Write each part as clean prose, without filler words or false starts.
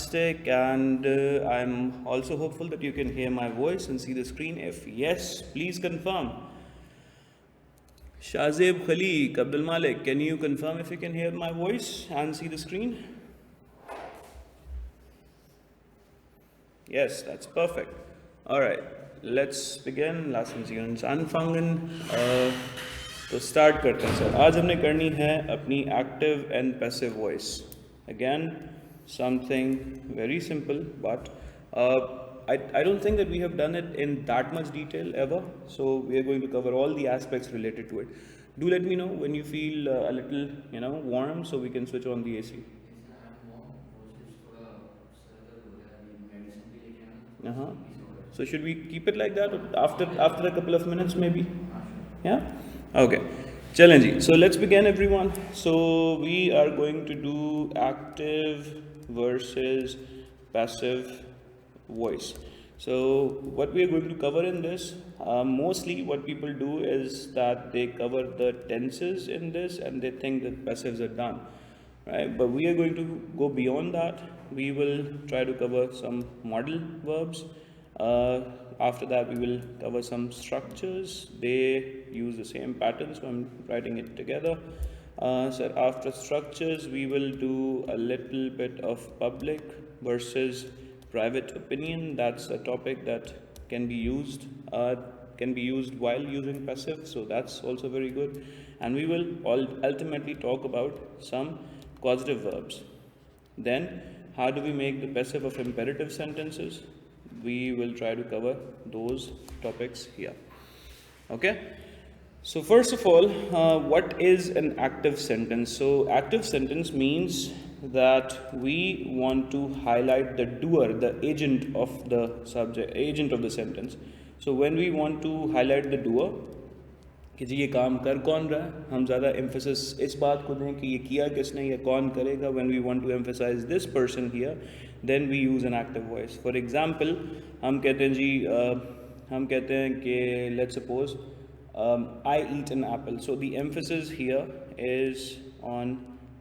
fantastic, and I'm also hopeful that you can hear my voice and see the screen. If yes, please confirm. Shazib Khaliq, Abdul Malik, can you confirm if you can hear my voice and see the screen? Yes, that's perfect. All right, let's begin. Lass uns anfangen. तो start करते हैं sir. आज हमने करनी है अपनी active and passive voice. Again something very simple, but I don't think that we have done it in that much detail ever, so we are going to cover all the aspects related to it. Do let me know when you feel a little warm, so we can switch on the AC. Uh-huh. So should we keep it like that after a couple of minutes maybe? Yeah? Okay. Challenge. So let's begin, everyone. So we are going to do active versus passive voice. So what we are going to cover in this, mostly what people do is that they cover the tenses in this and they think that passives are done, right? But we are going to go beyond that. We will try to cover some modal verbs. After that, we will cover some structures. They use the same pattern, so I'm writing it together. So after structures, we will do a little bit of public versus private opinion. That's a topic that can be used while using passive, so that's also very good. And we will ultimately talk about some causative verbs. Then, how do we make the passive of imperative sentences? We will try to cover those topics here. Okay? So first of all, what is an active sentence? So active sentence means that we want to highlight the doer, the agent of the subject, agent of the sentence. So when we want to highlight the doer, कि जी ये काम कर कौन रहा है, हम ज़्यादा emphasis इस बात को दें कि ये किया किसने, ये कौन करेगा. When we want to emphasize this person here, then we use an active voice. For example, हम कहते हैं जी हम कहते हैं कि let's suppose I eat an apple. So the emphasis here is on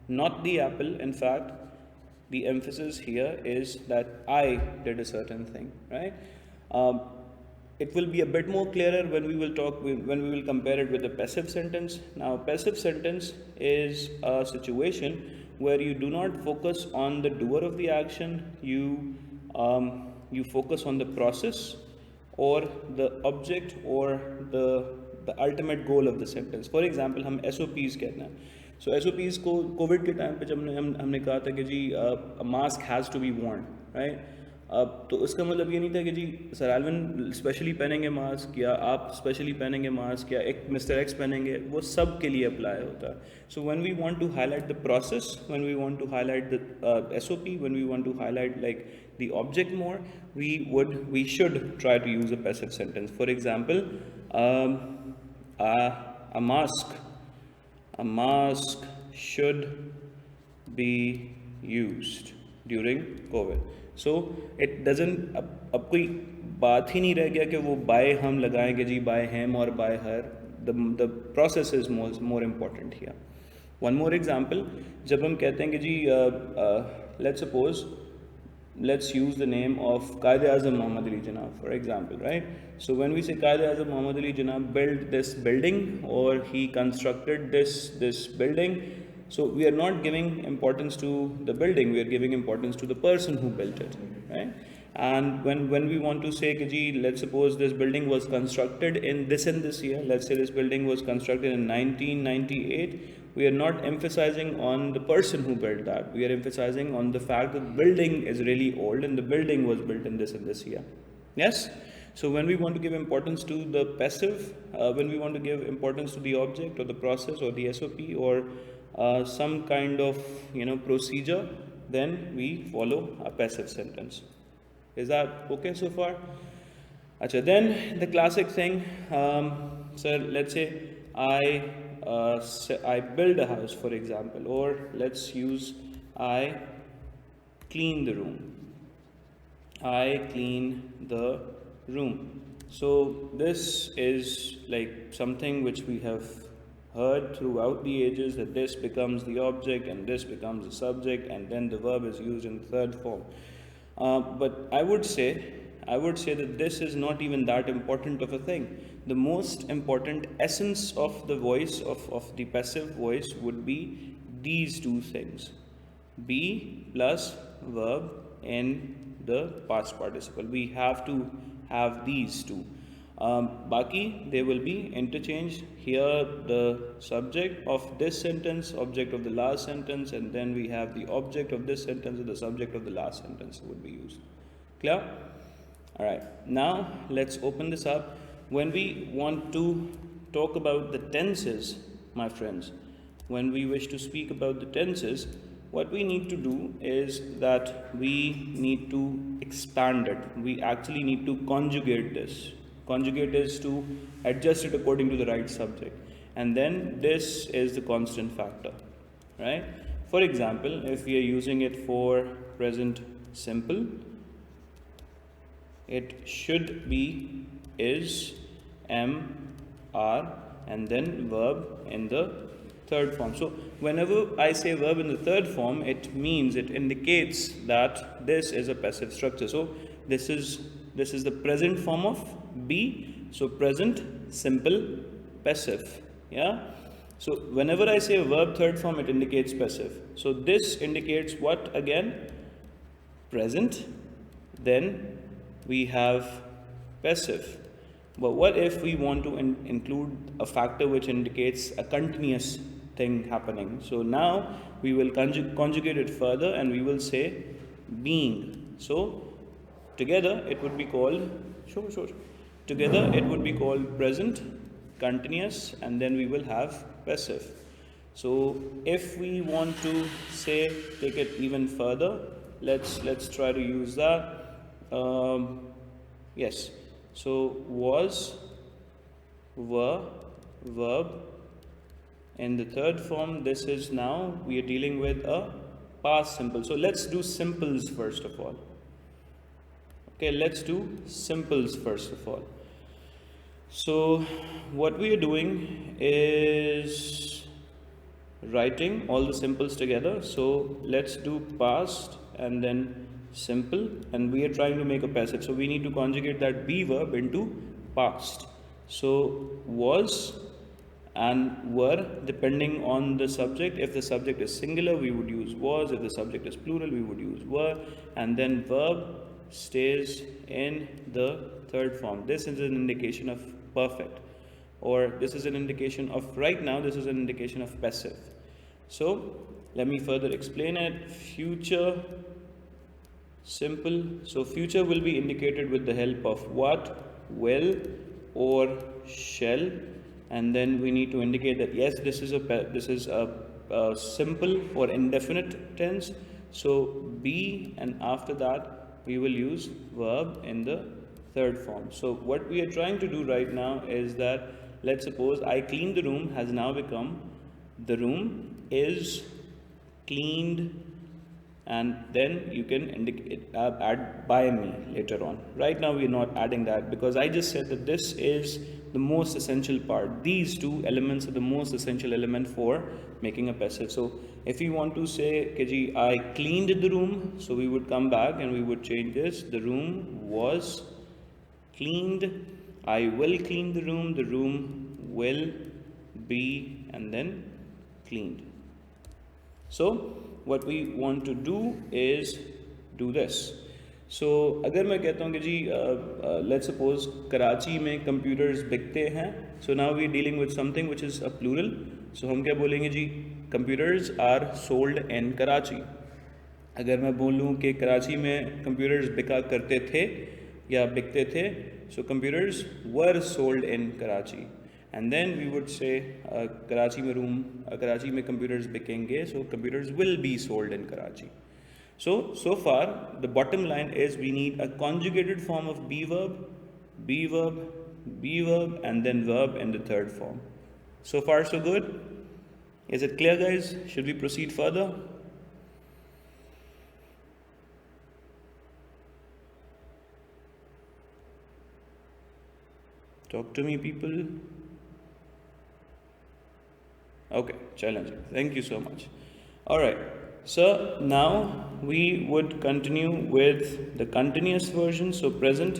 not the apple. In fact, the emphasis here is that I did a certain thing, right? It will be a bit more clearer when we will compare it with a passive sentence. Now, passive sentence is a situation where you do not focus on the doer of the action. You focus on the process or the object or the ultimate goal of the sentence. For example, हम SOPs कहते हैं. So SOPs को Covid के time पे जब हमने कहा था कि जी mask has to be worn, right? तो उसका मतलब ये नहीं था कि जी सर एल्विन स्पेशली पहनेंगे मास्क या आप स्पेशली पहनेंगे मास्क या एक मिस्टर एक्स पहनेंगे, वो सब के लिए अप्लाई होता है. So when we want to highlight the process, when we want to highlight the SOP, when we want to highlight like the object more, we should try to use a passive sentence. For example, a mask should be used during COVID. So it doesn't, अब कोई बात ही नहीं रह गया कि वो by हम लगाएंगे जी, by him or by her. The process is more important here. One more example, जब हम कहते हैं कि जी let's suppose, let's use the name of Qaid-e-Azam Muhammad Ali Jinnah, for example, right? So when we say Qaid-e-Azam Muhammad Ali Jinnah built this building or he constructed this building, so we are not giving importance to the building, we are giving importance to the person who built it, right? And when we want to say, let's suppose this building was constructed in this and this year, let's say this building was constructed in 1998, we are not emphasizing on the person who built that. We are emphasizing on the fact that the building is really old and the building was built in this and this year. Yes? So when we want to give importance to the passive, when we want to give importance to the object or the process or the SOP or some kind of procedure, then we follow a passive sentence. Is that okay so far? Achha, then the classic thing, sir, let's say I build a house, for example, or let's use I clean the room. I clean the room. So this is like something which we have heard throughout the ages, that this becomes the object and this becomes the subject and then the verb is used in third form. But I would say that this is not even that important of a thing. The most important essence of the voice, of the passive voice, would be these two things: be plus verb in the past participle. We have to have these two. Baki, they will be interchanged. Here, the subject of this sentence, object of the last sentence, and then we have the object of this sentence and the subject of the last sentence would be used. Clear? Alright, now let's open this up. When we want to talk about the tenses, my friends, when we wish to speak about the tenses, what we need to do is that we need to expand it. We actually need to conjugate this. Conjugate is to adjust it according to the right subject. And then this is the constant factor, right? For example, if we are using it for present simple, it should be is, am, are, and then verb in the third form. So whenever I say verb in the third form, it means, it indicates that this is a passive structure. So this is the present form of be. So present simple passive. Yeah. So whenever I say verb third form, it indicates passive. So this indicates what again? Present. Then we have passive. But what if we want to include a factor which indicates a continuous thing happening? So now we will conjugate it further and we will say being. So together it would be called together it would be called present continuous, and then we will have passive. So if we want to say, take it even further, let's try to use that. Yes, so was, were, verb in the third form. This is now we are dealing with a past simple. So let's do simples first of all. Okay, let's do simples first of all. So what we are doing is writing all the simples together. So let's do past and then simple, and we are trying to make a passive. So we need to conjugate that be verb into past. So was and were, depending on the subject. If the subject is singular, we would use was. If the subject is plural, we would use were. And then verb stays in the third form. This is an indication of perfect, or this is an indication of, right now this is an indication of passive. So let me further explain it. Future simple. So future will be indicated with the help of what, will, or shall, and then we need to indicate that yes, this is a simple or indefinite tense. So be, and after that we will use verb in the third form. So what we are trying to do right now is that, let's suppose I cleaned the room has now become the room is cleaned, and then you can indicate add by me later on. Right now we are not adding that because I just said that this is the most essential part. These two elements are the most essential element for making a passive. So if you want to say Keji, I cleaned the room, so we would come back and we would change this. The room was cleaned. I will clean the room will be, and then cleaned. So what we want to do is do this. So अगर मैं कहता हूँ कि जी let's suppose Karachi में computers बिकते हैं, so now we are dealing with something which is a plural. So हम क्या बोलेंगे जी, computers are sold in Karachi. अगर मैं बोलूँ कि कराची में computers बिका करते थे या बिकते थे, so computers were sold in Karachi. And then we would say Karachi में computers बिकेंगे, so computers will be sold in Karachi. So far the bottom line is we need a conjugated form of be verb, and then verb in the third form. So far so good? Is it clear, guys? Should we proceed further? Talk to me, people. Okay, challenging. Thank you so much. All right. So now we would continue with the continuous version. So present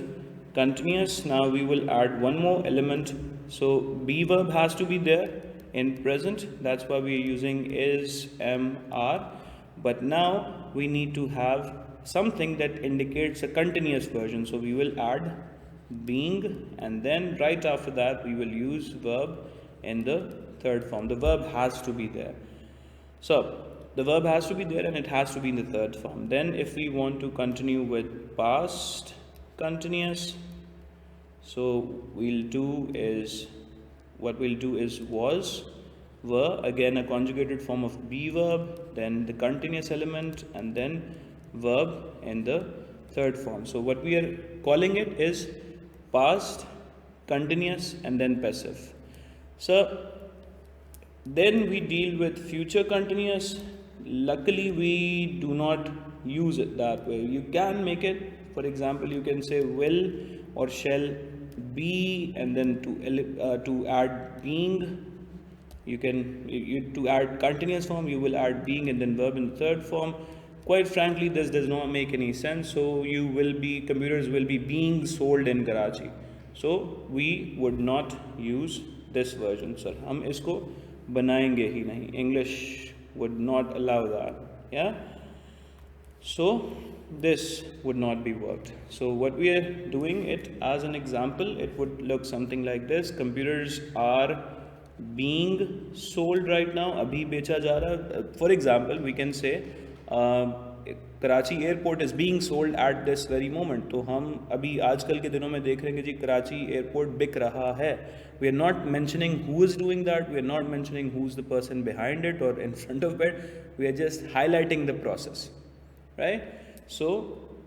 continuous. Now we will add one more element. So be verb has to be there in present. That's why we are using is, am, are. But now we need to have something that indicates a continuous version. So we will add being, and then right after that we will use verb in the third form. The verb has to be there. So the verb has to be there and it has to be in the third form. Then if we want to continue with past continuous, so what we'll do is was, were, again a conjugated form of be verb, then the continuous element, and then verb in the third form. So what we are calling it is past continuous and then passive. So then we deal with future continuous. Luckily we do not use it that way. You can make it, for example, you can say will or shall be, and then to add being, to add continuous form you will add being and then verb in the third form. Quite frankly, this does not make any sense. So computers will be being sold in Karachi. So we would not use this version. Sir, हम इसको बनाएंगे ही नहीं. English would not allow that. Yeah. So this would not be worked. So what we are doing it as an example, it would look something like this. Computers are being sold right now. अभी बेचा जा रहा. For example, we can say Karachi airport is being sold at this very moment. तो हम अभी आजकल के दिनों में देख रहे हैं कि जी कराची एयरपोर्ट बिक रहा है. We are not mentioning who is doing that, we are not mentioning who is the person behind it और in front of it. We are just highlighting the process, right. So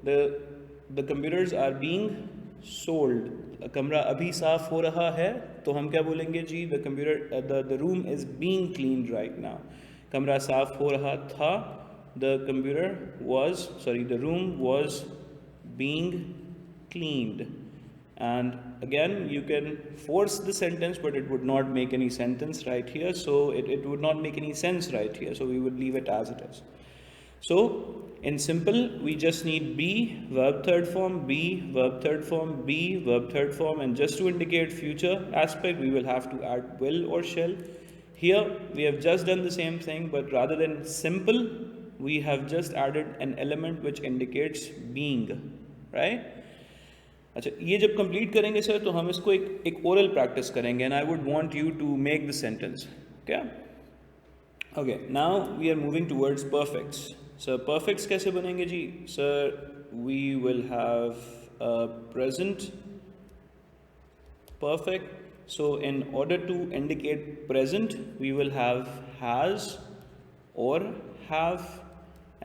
the computers are being sold. कमरा अभी साफ हो रहा है तो हम क्या बोलेंगे जी, the computer the room is being cleaned right now. कमरा साफ हो रहा था, the room was being cleaned. And again you can force the sentence, but it would not make any sentence right here. So it would not make any sense right here. So we would leave it as it is. So in simple, we just need be, verb third form, be, verb third form, be, verb third form. And just to indicate future aspect, we will have to add will or shall. Here we have just done the same thing, but rather than simple, we have just added an element which indicates being, right? अच्छा, ये जब complete करेंगे sir तो हम इसको एक oral practice करेंगे. And I would want you to make the sentence. क्या? Okay, now we are moving towards perfects. Sir perfects कैसे बनेंगे जी? Sir we will have present perfect. So in order to indicate present, we will have has or have,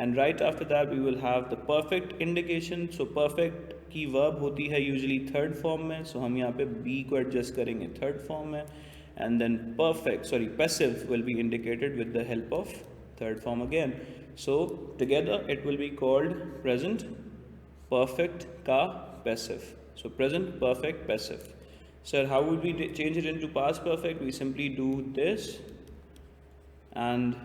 and right after that we will have the perfect indication. So perfect की verb होती है usually third form में, so हम यहाँ पे be को adjust करेंगे third form में, and then passive will be indicated with the help of third form again. So together it will be called present perfect का passive. So present perfect passive. Sir, how would we change it into past perfect? We simply do this and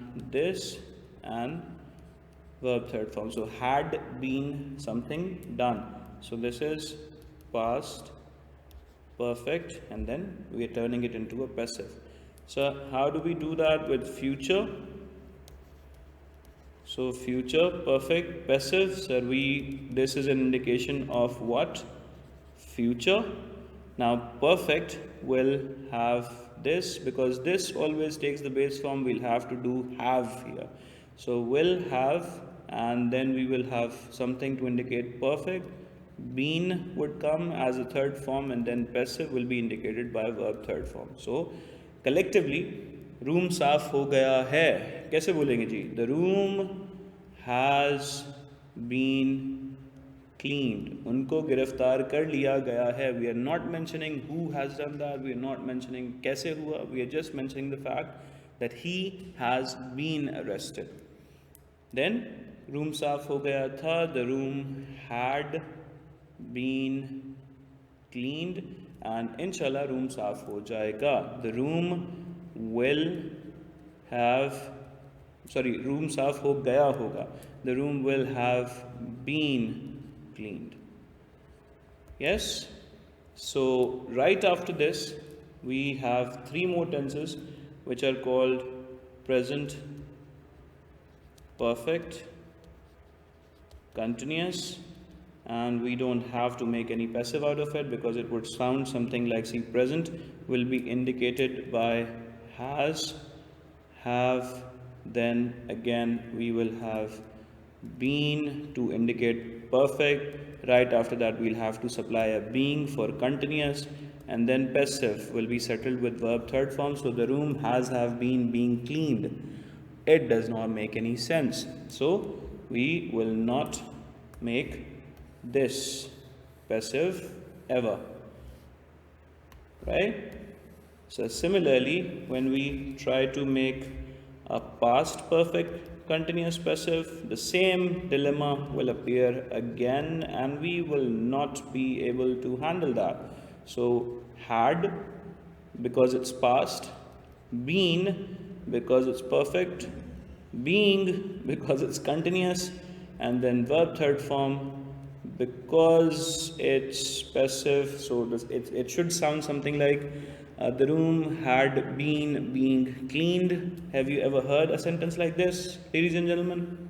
verb third form. So had been something done. So this is past perfect, and then we are turning it into a passive. So how do we do that with future? So future perfect passive. Sir, this is an indication of what? Future. Now perfect will have this, because this always takes the base form. We'll have to do have here. So will have, and then we will have something to indicate perfect. Been would come as a third form, and then passive will be indicated by verb third form. So collectively, room साफ हो गया है. कैसे बोलेंगे जी? The room has been cleaned. उनको गिरफ्तार कर लिया गया है. We are not mentioning who has done that. We are not mentioning कैसे हुआ. We are just mentioning the fact that he has been arrested. Then room साफ हो गया था. The room had been cleaned, and inshallah room साफ हो जाएगा. The room will have sorry, room साफ हो गया होगा. The room will have been cleaned. Yes? So right after this, we have three more tenses which are called present perfect, continuous, and we don't have to make any passive out of it because it would sound something like, see, present will be indicated by has, have, then again we will have been to indicate perfect. Right after that we'll have to supply a being for continuous, and then passive will be settled with verb third form. So the room has, have, been, being cleaned. It does not make any sense, so we will not make this passive ever, right? So similarly, when we try to make a past perfect continuous passive, the same dilemma will appear again and we will not be able to handle that. So had, because it's past, been because it's perfect, being because it's continuous, and then verb third form because it's passive. So it should sound something like the room had been being cleaned. Have you ever heard a sentence like this, ladies and gentlemen?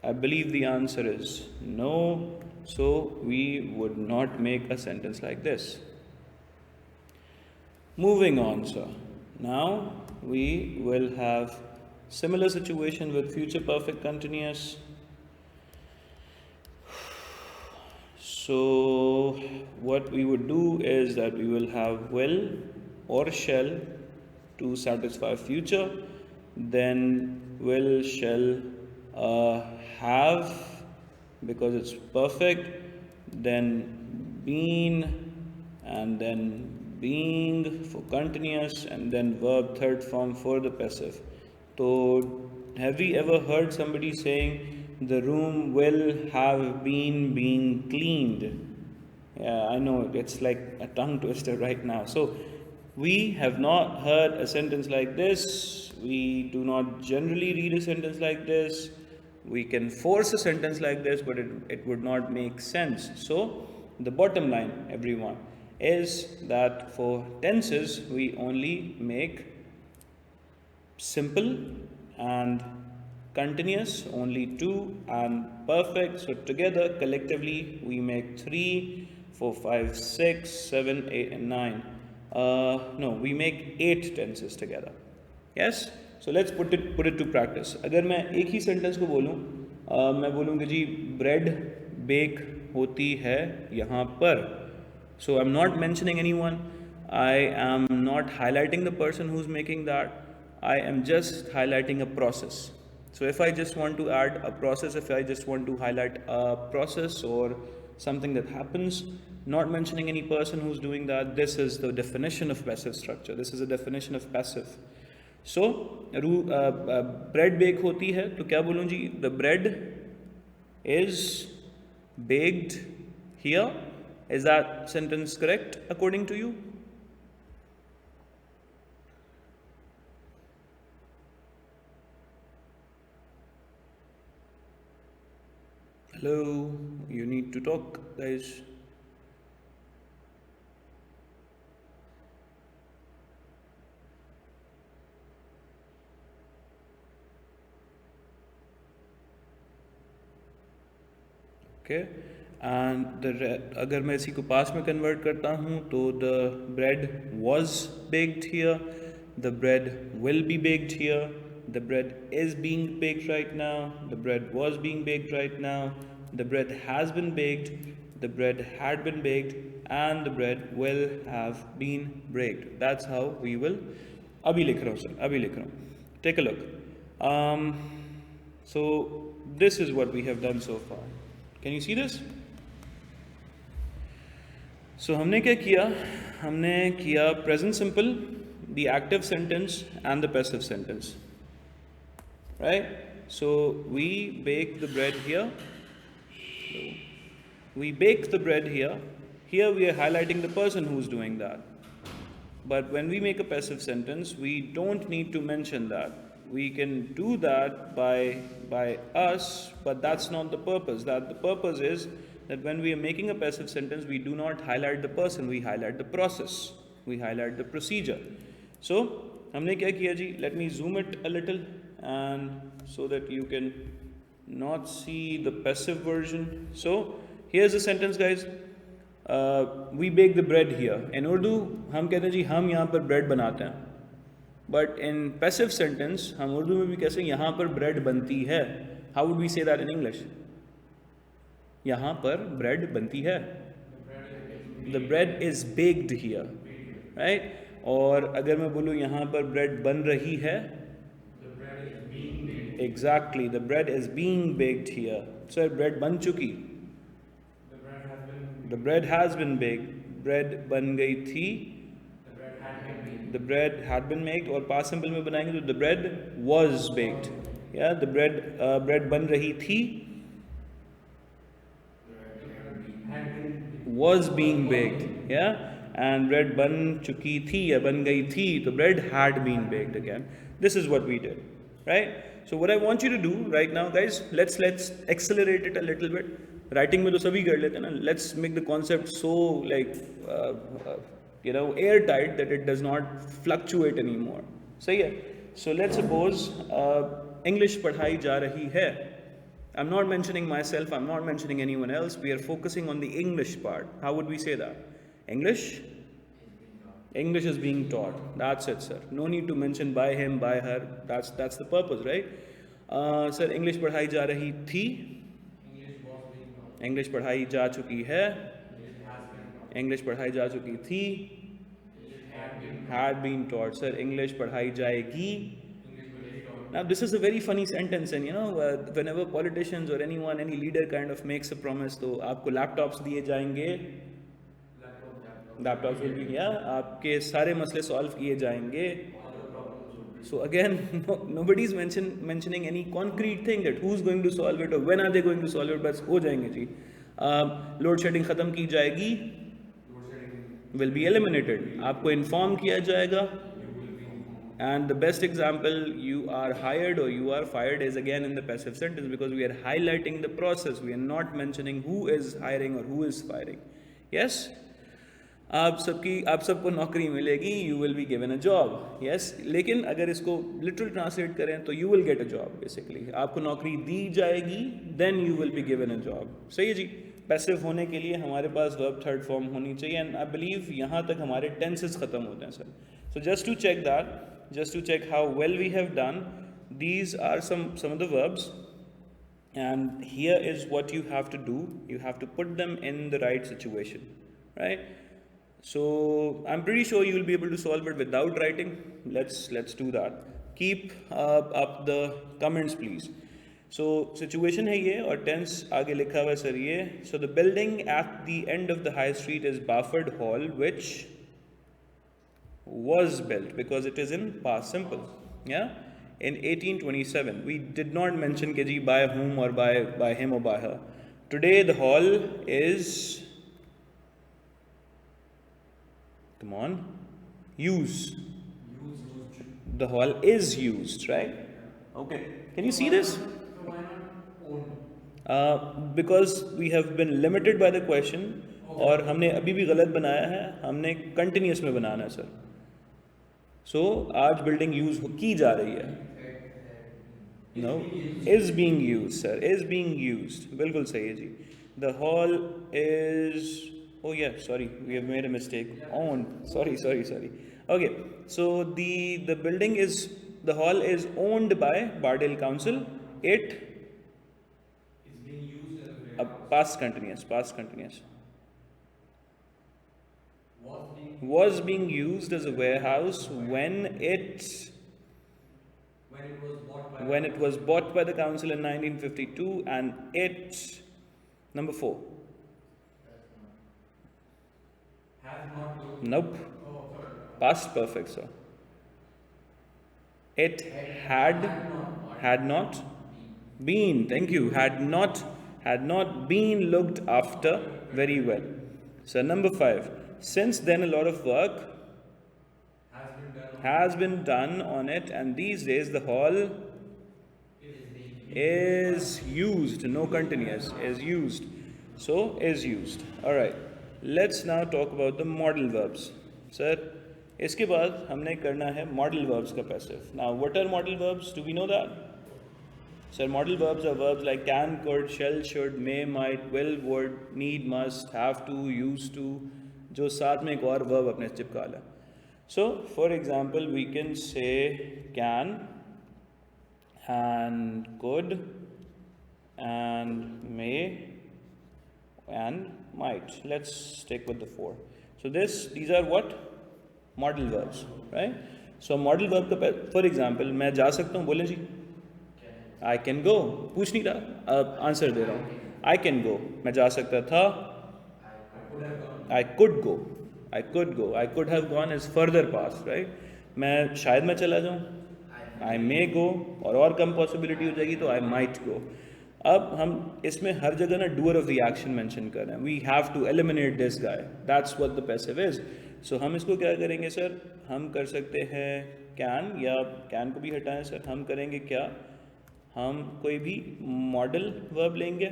I believe the answer is no. So we would not make a sentence like this. Moving on, sir. Now we will have similar situation with future perfect continuous. So what we would do is that we will have will or shall to satisfy future, then will, shall, have because it's perfect, then been, and then being for continuous, and then verb third form for the passive. So have we ever heard somebody saying the room will have been being cleaned? Yeah, I know it's like a tongue twister right now. So we have not heard a sentence like this. We do not generally read a sentence like this. We can force a sentence like this, but it would not make sense. So the bottom line, everyone, is that for tenses we only make simple and continuous only 2, and perfect, so together collectively we make 3, 4, 5, 6, 7, 8 and 9. No, we make 8 tenses together. Yes, so let's put it to practice. अगर मैं एक ही sentence को बोलूँ, मैं बोलूँगा जी bread bake होती है यहाँ पर. So I'm not mentioning anyone. I am not highlighting the person who's making that. I am just highlighting a process. So if I just want to add a process, if I just want to highlight a process or something that happens, not mentioning any person who's doing that, this is the definition of passive structure. This is a definition of passive. So bread bake होती है तो क्या बोलूँ जी? The bread is baked here. Is that sentence correct according to you? Hello, you need to talk, guys. Okay, and अगर मैं इसी को पास में कन्वर्ट करता हूँ तो the bread was baked here, the bread will be baked here, the bread is being baked right now, the bread was being baked right now, the bread has been baked, the bread had been baked, and the bread will have been baked. That's how we will. अभी लिख रहा हूँ sir, अभी लिख रहा हूँ. Take a look. So this is what we have done so far. Can you see this? So हमने क्या किया? हमने किया present simple, the active sentence and the passive sentence, right? So we bake the bread here. We bake the bread here. Here we are highlighting the person who's doing that. But when we make a passive sentence, we don't need to mention that. We can do that by us, but that's not the purpose. That the purpose is that when we are making a passive sentence, we do not highlight the person, we highlight the process, we highlight the procedure. So हमने क्या किया जी? Let me zoom it a little, and so that you can not see the passive version. So here's the sentence, guys. We bake the bread here. In Urdu हम कहते हैं जी हम यहाँ पर bread बनाते हैं. But in passive sentence हम उर्दू में भी कैसे यहाँ पर bread बनती है. How would we say that in English? यहाँ पर bread बनती है. The bread is baked here, right? और अगर मैं बोलूँ यहाँ पर bread बन रही है, The bread is being baked. exactly, the bread is being baked here. So bread बन चुकी. The bread has been. The bread has been baked. Bread बन गई थी. The bread had been baked. The bread had been baked. और past simple में बनाएंगे तो the bread was baked. Yeah, the bread बन रही थी. Had been. Was being baked. Yeah, and bread बन चुकी थी या बन गई थी. तो bread had been baked again. This is what we did, right? So what I want you to do right now, guys, let's accelerate it a little bit. Writing में तो सभी कर लेते हैं ना. Let's make the concept so like airtight that it does not fluctuate anymore. सही है? So let's suppose English पढ़ाई जा रही है. I'm not mentioning myself. I'm not mentioning anyone else. We are focusing on the English part. How would we say that? English? English is being taught. That's it, sir. No need to mention by him, by her. That's the purpose, right? Sir, English पढ़ाई जा रही थी. English was being taught. English पढ़ाई जा चुकी है. English has been taught. English पढ़ाई जा चुकी थी. English had been. Had been taught. Sir, English पढ़ाई जाएगी. English will be taught. Now this is a very funny sentence, and whenever politicians or anyone, any leader kind of makes a promise, तो आपको laptops दिए जाएंगे. Laptops will be, yeah, आपके सारे मसले solve किए जाएंगे. All the problems would be. So again, nobody is mentioning any concrete thing that who's going to solve it or when are they going to solve it. बस हो जाएंगे जी. Load shedding खत्म की जाएगी. Load shedding. Will be eliminated. आपको inform किया जाएगा. You will be informed. And the best example, you are hired or you are fired, is again in the passive sentence, because we are highlighting the process. We are not mentioning who is hiring or who is firing. Yes? आप सबको नौकरी मिलेगी. You will be given a job. Yes? लेकिन अगर इसको literal translate करें तो you will get a job basically. आपको नौकरी दी जाएगी, then you will be given a job. सही है जी? पैसिव होने के लिए हमारे पास verb third form होनी चाहिए, and I believe यहाँ तक हमारे tenses खत्म होते हैं sir. So just to check that, just to check how well we have done, these are some of the verbs, and here is what you have to do. You have to put them in the right situation, right? So I'm pretty sure you will be able to solve it without writing. Let's do that. Keep up the comments, please. So situation है ये, और tense आगे लिखा हुआ है sir ये. So the building at the end of the high street is Bafford Hall, which was built, because it is in past simple. Yeah, in 1827. We did not mention के जी by whom or by him or by her. Today the hall is, come on, used. The hall is used, right? Okay. Can you see this? So why not owned? Because we have been limited by the question, और हमने अभी भी गलत बनाया है. हमने continuous में बनाना है सर. So आज building use की जा रही है. No, is being used, sir. Is being used. बिल्कुल सही है जी. The hall is, oh yeah, sorry, we have made a mistake. Owned. Sorry. Okay, so the building is, the hall is owned by Bardale Council. It It's being used as a warehouse. past continuous. Was Was being being used as a warehouse when it when it was bought by was bought by the council in 1952, and it, number 4. has not looked. Nope. Oh, sorry. Past perfect, sir. It had not been, thank you, had not been looked after very well. So number 5. Since then a lot of work has been done on it, and these days the hall is used, no continuous, is used. So is used. Alright, let's now talk about the modal verbs. Sir, इसके बाद हमने करना है modal verbs का passive. Now what are modal verbs? Do we know that? Sir, modal verbs are verbs like can, could, shall, should, may, might, will, would, need, must, have to, used to, जो साथ में एक और verb अपने चिपका ला. So, for example, we can say can and could and may and might. Let's stick with the four. So these are what? Modal verbs, right? So model verb का for example मैं जा सकता हूँ, बोले जी I can go. पूछ नहीं रहा, answer दे रहा हूँ. I can go, मैं जा सकता था. I could go. I could go. I could have gone is further past, right? मैं शायद मैं चला जाऊँ. I may go, और कम possibility हो जाएगी तो I might go. अब हम इसमें हर जगह ना doer of the action mention कर रहे हैं. We have to eliminate this guy. That's what the passive is. So हम इसको क्या करेंगे सर? हम कर सकते हैं can, या can को भी हटाएं सर. हम करेंगे क्या? हम कोई भी model verb लेंगे.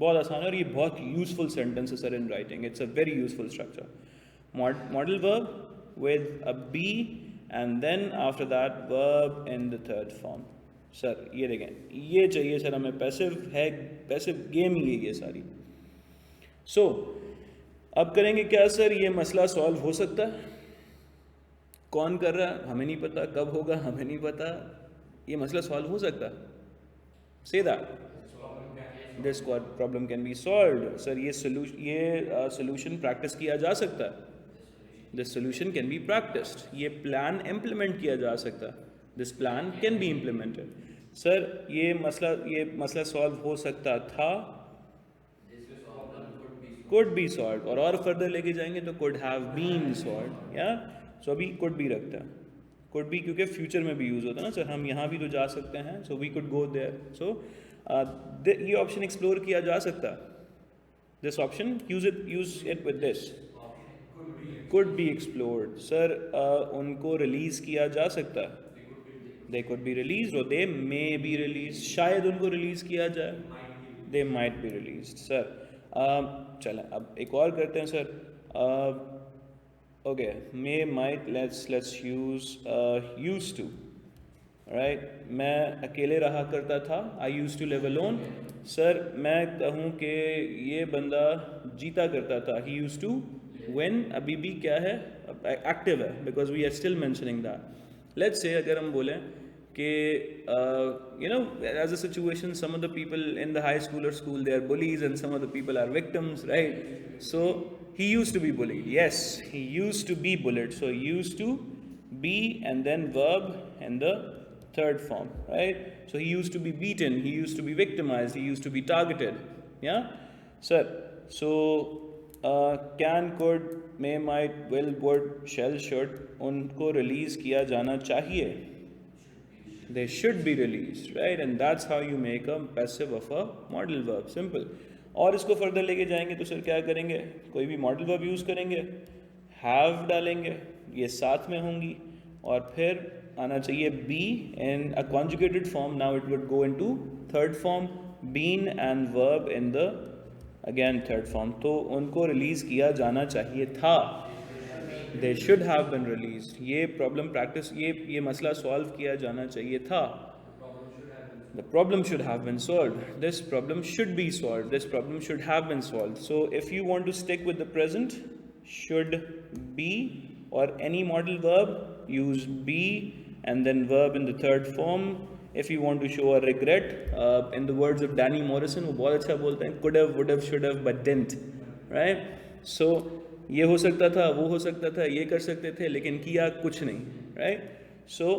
बहुत आसान है और ये बहुत यूजफुल सेंटेंस है sir in writing. It's a very useful structure. Modal verb with a be and then after that verb in the third form. Sir ये देखें, ये चाहिए सर हमें. पैसिव है, पैसिव गेम ही है ये सारी. सो अब करेंगे क्या सर? ये मसला सॉल्व हो सकता है. कौन कर रहा है हमें नहीं पता, कब होगा हमें नहीं पता. ये मसला सॉल्व हो सकता है. Say that this problem can be solved. Sir ये solution practice किया जा सकता है. This solution can be practiced. ये plan implement किया जा सकता है. This plan can be implemented. Sir ये मसला solve हो सकता था. Could be solved. और further लेके जाएंगे तो could have been solved. Yeah? So अभी could be रखता है. Could be क्योंकि future में भी use होता है ना सर. हम यहाँ भी तो जा सकते हैं. So we could go there. So ये ऑप्शन एक्सप्लोर किया जा सकता. This option use it with this. Could be explored. Sir उनको रिलीज किया जा सकता. दे कुड बी रिलीज और दे मे बी रिलीज. शायद उनको रिलीज किया जाए. They might be release. Sir चलें अब एक और करते हैं sir. Okay, may might let's use to. Right, मैं अकेले रहा करता था. I use to live alone. Sir मैं कहूँ कि ये बंदा जीता करता था. He use to win. अभी भी क्या है? एक्टिव है because we are still mentioning that. Let's say अगर हम बोलें कि you know as a situation some of the people in the high school और school they are bullies and some of the people are victims, right? So he use to be bullied. Yes, he use to be bullied. So use to be and then verb and the third form, right? So he used to be beaten, he used to be victimized, he used to be targeted. Yeah, sir. So can, could, may, might, will, would, shall, should उनको release किया जाना चाहिए. They should be released, right? And that's how you make a passive of a modal verb. Simple. और इसको further लेके जाएंगे तो sir क्या करेंगे? कोई भी modal verb use करेंगे, have डालेंगे, ये साथ में होंगी और फिर आना चाहिए be in a conjugated form. Now it would go into third form, been and verb in the again third form. तो उनको release किया जाना चाहिए था. They should have been released. ये problem practice, ये मसला solve किया जाना चाहिए था. The problem should have been solved. This problem should be solved. This problem should have been solved. So if you want to stick with the present, should be or any modal verb, use be and then verb in the third form. If you want to show a regret, in the words of Danny Morrison, वो बहुत अच्छा बोलते हैं, could have, would have, should have, but didn't, right? So ये हो सकता था, वो हो सकता था, ये कर सकते थे, लेकिन किया कुछ नहीं, right? So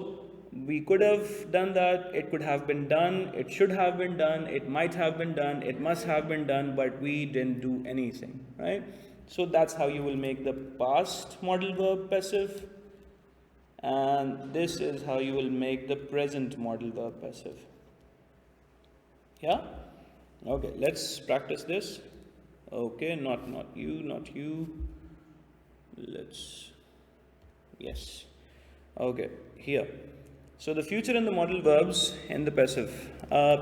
we could have done that, it could have been done, it should have been done, it might have been done, it must have been done, but we didn't do anything, right? So that's how you will make the past modal verb passive. And this is how you will make the present modal verb passive. Yeah? Okay, let's practice this. Okay, not you. Let's, yes. Okay, here. So the future and the modal verbs in the passive.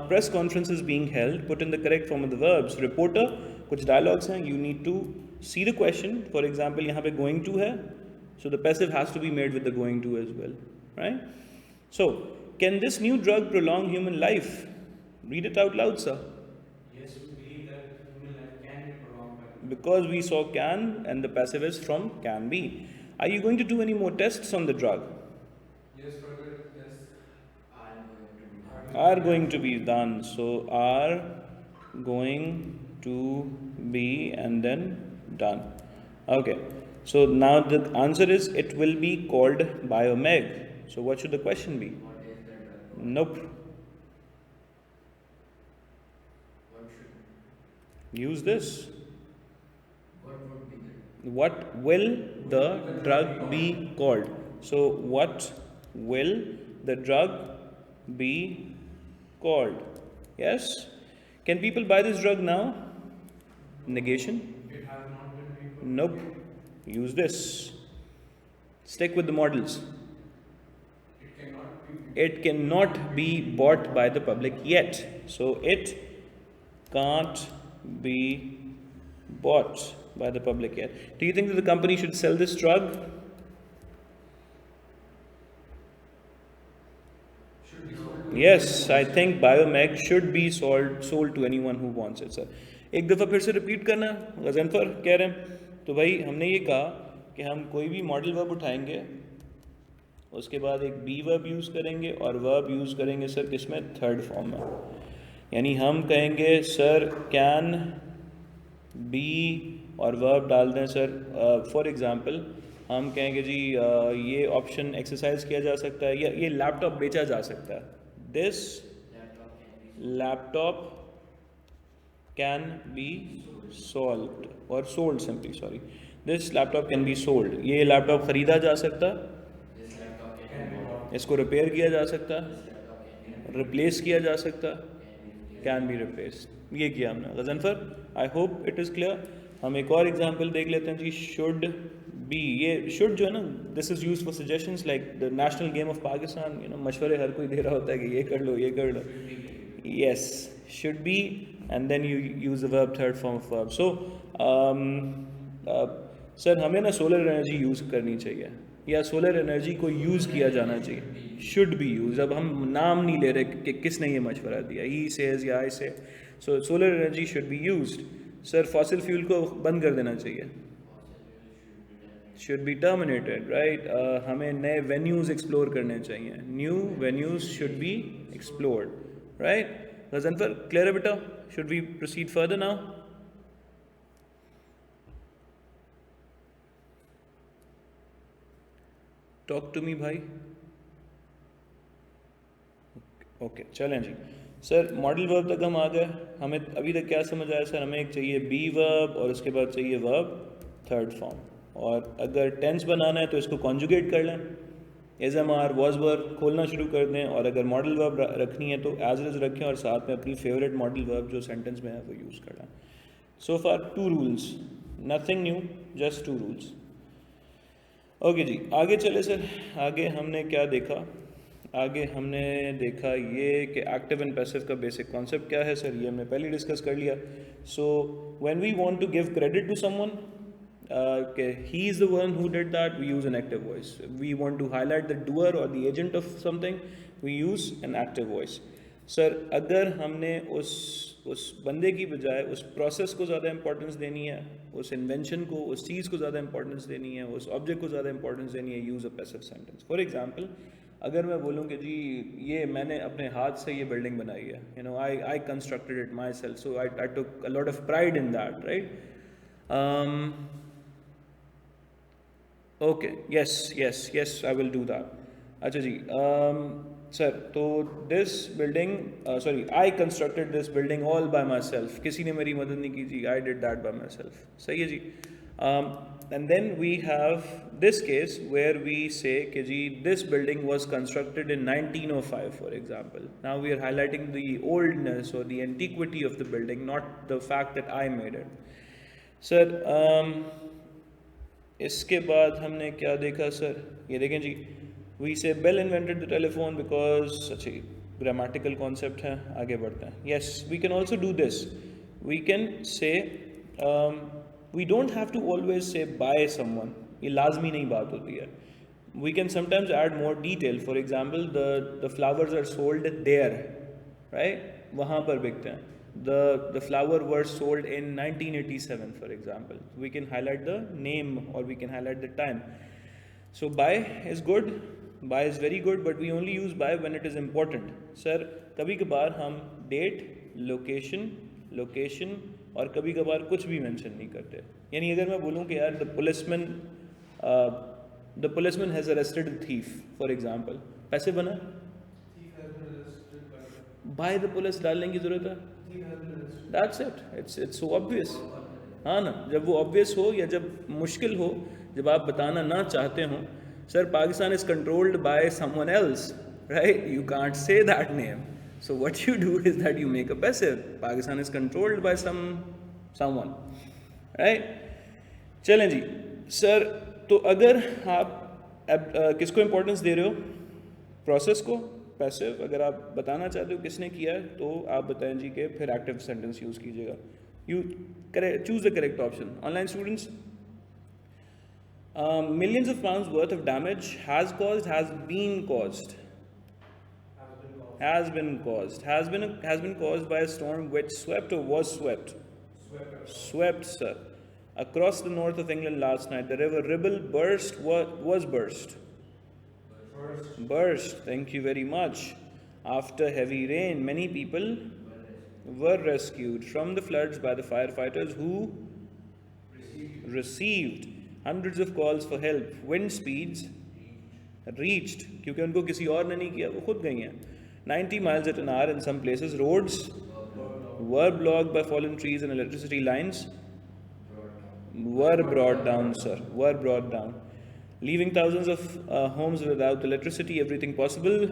Press conference is being held. Put in the correct form of the verbs. Reporter, कुछ dialogues हैं. You need to see the question. For example, यहाँ पे going to है. So the passive has to be made with the going to as well, right? So can this new drug prolong human life? Read it out loud, sir. Yes, we believe that human life can be prolonged by Because we saw can and the passive is from can be. Are you going to do any more tests on the drug? yes, further tests Are going to be done. So are going to be and then done. Okay. So now the answer is it will be called biomeg. So what should the question be? What is the drug? Nope. What should? Use this. What would be the? What will the drug be called? So what will the drug be called? Yes? Can people buy this drug now? Negation? It has not been recalled. Nope. Use this. Stick with the models. It cannot be. It cannot be bought by the public yet. So it can't be bought by the public yet. Do you think that the company should sell this drug? Should be sold. Yes, I think Biomeg should be sold to anyone who wants it, sir. एक दफ़ा फिर से repeat करना गज़नफर कह रहे हैं तो भाई हमने ये कहा कि हम कोई भी मॉडल वर्ब उठाएंगे उसके बाद एक बी वर्ब यूज़ करेंगे और वर्ब यूज़ करेंगे सर किसमें थर्ड फॉर्म में यानी हम कहेंगे सर कैन बी और वर्ब डाल दें सर फॉर एग्ज़ाम्पल हम कहेंगे जी ये ऑप्शन एक्सरसाइज किया जा सकता है या ये लैपटॉप बेचा जा सकता है this laptop can be sold और sold simply sorry this laptop can be sold ये लैपटॉप ख़रीदा जा सकता है इसको रिपेयर किया जा सकता है रिप्लेस किया जा सकता कैन बी रिप्लेस्ड ये किया हमने Ghazanfar I hope it is clear हम एक और एग्जांपल देख लेते हैं जी शुड बी ये शुड जो है ना this is use for suggestions like the national game of Pakistan you know मशवरे हर कोई दे रहा होता है कि ये कर लो yes should be and then you use the verb third form of verb so sir हमें ना सोलर एनर्जी यूज़ करनी चाहिए या सोलर एनर्जी को यूज़ किया जाना चाहिए शुड बी यूज अब हम नाम नहीं ले रहे कि किसने ये मशवरा दिया ही सेज या I say so solar energy should be used sir fossil fuel को बंद कर देना चाहिए शुड बी टर्मिनेटेड राइट हमें नए वेन्यूज़ एक्सप्लोर करने चाहिए new venues should be explored right Ghazanfar clear है बेटा should we proceed further now talk to me भाई ओके चलें जी सर मॉडल वर्ब तक हम आ गए हमें अभी तक क्या समझ आया सर हमें एक चाहिए बी वर्ब और उसके बाद चाहिए वर्ब थर्ड फॉर्म और अगर टेंस बनाना है तो इसको कॉन्जुगेट कर लें as am are was verb खोलना शुरू कर दें और अगर मॉडल वर्ब रखनी है तो एज इज रखें और साथ में अपनी फेवरेट मॉडल वर्ब जो सेंटेंस में है वो यूज़ कर लें so far 2 rules nothing new just 2 rules okay जी आगे चले सर आगे हमने क्या देखा आगे हमने देखा ये कि एक्टिव एंड पैसिव का बेसिक कॉन्सेप्ट क्या है सर ये हमने पहले डिस्कस कर लिया so when we want to give credit to someone कि he is the one who did that we use an active voice we want to highlight the doer और the agent of something we use an active voice sir अगर हमने उस बंदे की बजाय उस process को ज़्यादा इंपॉर्टेंस देनी है उस इन्वेंशन को उस चीज़ को ज़्यादा इंपॉर्टेंस देनी है उस ऑब्जेक्ट को ज़्यादा इंपॉर्टेंस देनी है use a passive sentence for example अगर मैं बोलूँ कि जी ये मैंने अपने हाथ से ये बिल्डिंग बनाई है you know I constructed it myself so I took a lot of pride in that right okay yes I will do that अच्छा जी सर तो this building sorry I constructed this building all by myself किसी ने मेरी मदद नहीं की जी I did that by myself सही है जी and then we have this case where we say कि जी this building was constructed in 1905 for example now we are highlighting the oldness or the antiquity of the building not the fact that I made it sir इसके बाद हमने क्या देखा sir ये देखें जी We say Bell invented the telephone because such a grammatical concept है. आगे बढ़ते हैं. Yes, we can also do this. We can say we don't have to always say by someone. ये लाजमी नहीं बात होती है. We can sometimes add more detail. For example, the flowers are sold there, right? वहाँ पर बिकते हैं. The flower were sold in 1987, for example. We can highlight the name or we can highlight the time. So by is good, by is very good, but we only use by when it is important. Sir, कभी कभार हम date, location और कभी कभार कुछ भी mention नहीं करते. यानी अगर मैं बोलूँ कि यार the policeman has arrested the thief, for example. पैसे बना? Thief has been arrested by the police डालने की ज़रूरत है? thief has been arrested. That's it. It's so obvious. हाँ ना, जब वो obvious हो या जब मुश्किल हो, जब आप बताना ना चाहते हो, sir, Pakistan is controlled by someone else, right? You can't say that name. So what you do is that you make a passive. Pakistan is controlled by someone, right? चलें जी, sir, तो अगर आप किसको इम्पोर्टेंस दे रहे हो? Process को, passive. अगर आप बताना चाहते हो किसने किया है तो आप बताएं जी के फिर एक्टिव सेंटेंस यूज़ कीजिएगा. You choose the correct option. Online students, millions of pounds worth of damage has been caused by a storm which swept or was swept, sir, across the north of England last night. The river Ribble burst. Thank you very much. After heavy rain, many people were rescued from the floods by the firefighters who received hundreds of calls for help. Wind speeds reached, क्योंकि उनको किसी और ने नहीं किया, वो खुद गई हैं, 90 miles at an hour in some places. Roads were blocked by fallen trees and electricity lines were brought down, leaving thousands of homes without electricity. Everything possible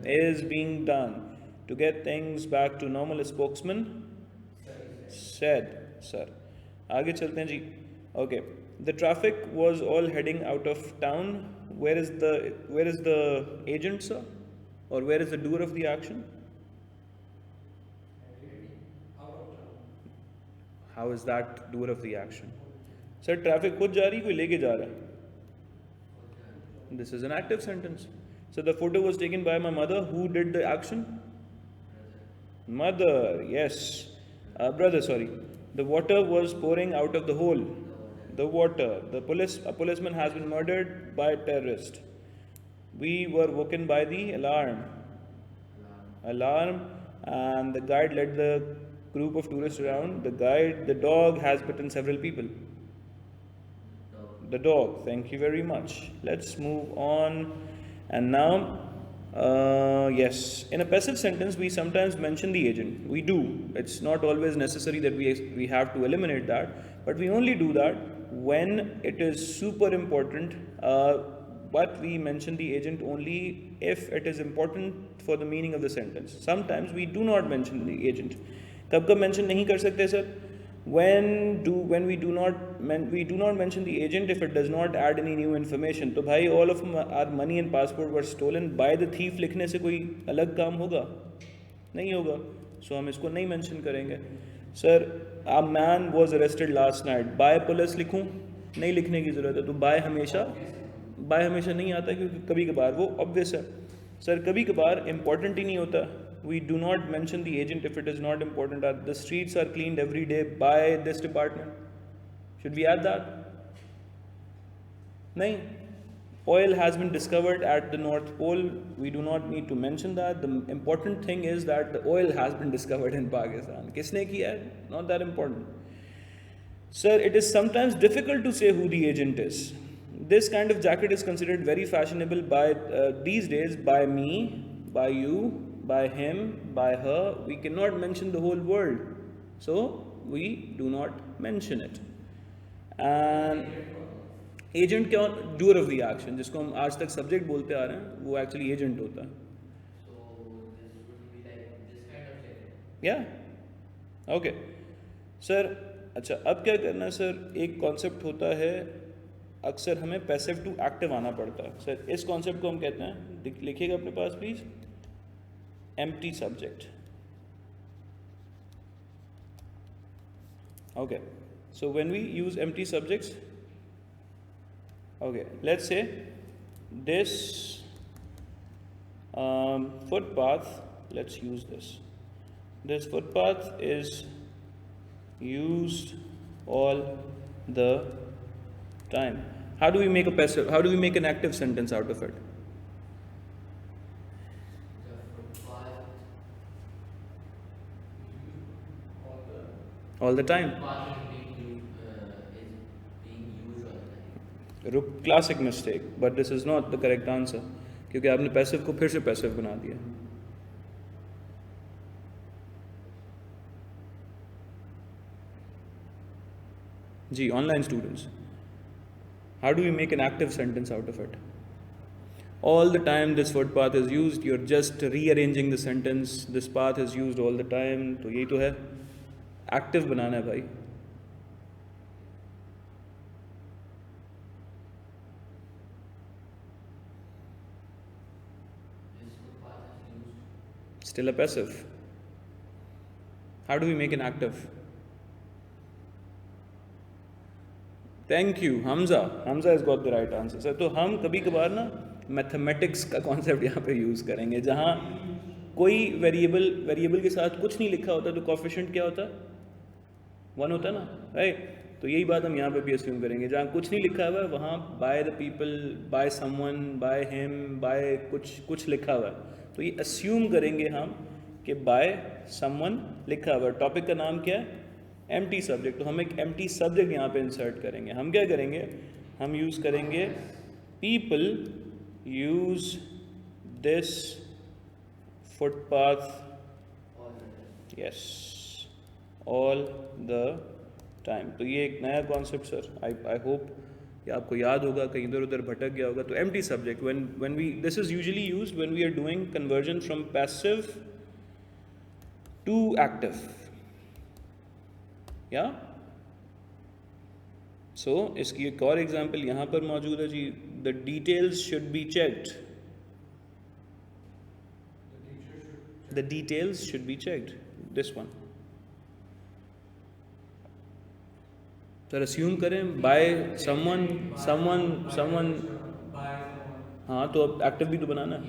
is being done to get things back to normal, a spokesman said, sir. आगे चलते हैं जी. Okay, the traffic was all heading out of town. Where is the agent, sir? Or where is the doer of the action? Out of town. How is that doer of the action? Sir, traffic खुद जा रही, कोई लेके जा रहा है. This is an active sentence. So the photo was taken by my mother. Who did the action? Mother, yes. Brother, sorry. The water was pouring out of the hole. The water. A policeman has been murdered by a terrorist. We were woken by the alarm, and the guide led the group of tourists around. The dog has bitten several people. The dog. Thank you very much. Let's move on. And now, yes, in a passive sentence, we sometimes mention the agent. We do. It's not always necessary that we have to eliminate that, but we only do that when it is super important. But we mention the agent only if it is important for the meaning of the sentence. Sometimes we do not mention the agent. कब mention नहीं कर सकते sir? When we do not mention the agent if it does not add any new information. तो भाई all of our money and passport were stolen by the thief लिखने से कोई अलग काम होगा? नहीं होगा. So हम इसको नहीं mention करेंगे. Sir, a man was arrested last night. By police लिखूं? नहीं लिखने की ज़रूरत है. तो by हमेशा नहीं आता क्योंकि कभी कभार वो obvious है. Sir, कभी कभार important ही नहीं होता. We do not mention the agent if it is not important. The streets are cleaned every day by this department. Should we add that? No. Oil has been discovered at the North Pole. We do not need to mention that. The important thing is that the oil has been discovered in Pakistan. Kisne kiya hai? Not that important. Sir, it is sometimes difficult to say who the agent is. This kind of jacket is considered very fashionable by these days by me, by you, by him, by her. We cannot mention the whole world, so we do not mention it. And agent क्या? Doer of the action, जिसको हम आज तक subject बोलते आ रहे हैं, वो actually agent होता है. So this would be like this kind of jacket. Yeah. Okay. Sir, अच्छा अब क्या करना है sir? एक concept होता है अक्सर हमें पैसिव टू एक्टिव आना पड़ता है। सर इस कॉन्सेप्ट को हम कहते हैं, लिखिएगा अपने पास please, empty subject. Okay, so when we use empty subjects, okay, let's say this footpath, let's use this. This footpath is used all the time. How do we make a passive, how do we make an active sentence out of it? The footpath All the time. path is being used all the time. Classic mistake, but this is not the correct answer, क्योंकि आपने passive को फिर से passive बना दिया। जी, online students, how do we make an active sentence out of it? All the time this footpath is used, you're just rearranging the sentence, this path is used all the time, तो यही तो है, active बनाना है भाई। This footpath is used. Still a passive. How do we make an active? Thank you, Hamza. Hamza has got the right answer. Sir तो हम कभी कभार ना मैथमेटिक्स का कॉन्सेप्ट यहाँ पे यूज़ करेंगे, जहाँ कोई वेरिएबल के साथ कुछ नहीं लिखा होता तो कोएफिशिएंट क्या होता है? 1 होता है ना, राइट? तो यही बात हम यहाँ पे भी अस्यूम करेंगे, जहाँ कुछ नहीं लिखा हुआ है वहाँ by the people, by someone, by him, by कुछ लिखा हुआ है, तो ये अस्यूम करेंगे हम कि बाय समवन लिखा हुआ है। टॉपिक का नाम क्या है? Empty subject. तो हम एक एम्प्टी सब्जेक्ट यहाँ पे इंसर्ट करेंगे। हम क्या करेंगे? हम यूज़ करेंगे people use this footpath, yes, all the time. तो ये एक नया कॉन्सेप्ट सर, आई होप ये आपको याद होगा, कहीं इधर उधर भटक गया होगा। तो empty subject, when we, this is usually used when we are doing conversion from passive to active, या सो इसकी एक और एग्जाम्पल यहाँ पर मौजूद है जी। The details should be checked, the details should be checked, this one. Sir assume करें बाय समवन, हाँ तो अब एक्टिव भी तो बनाना है,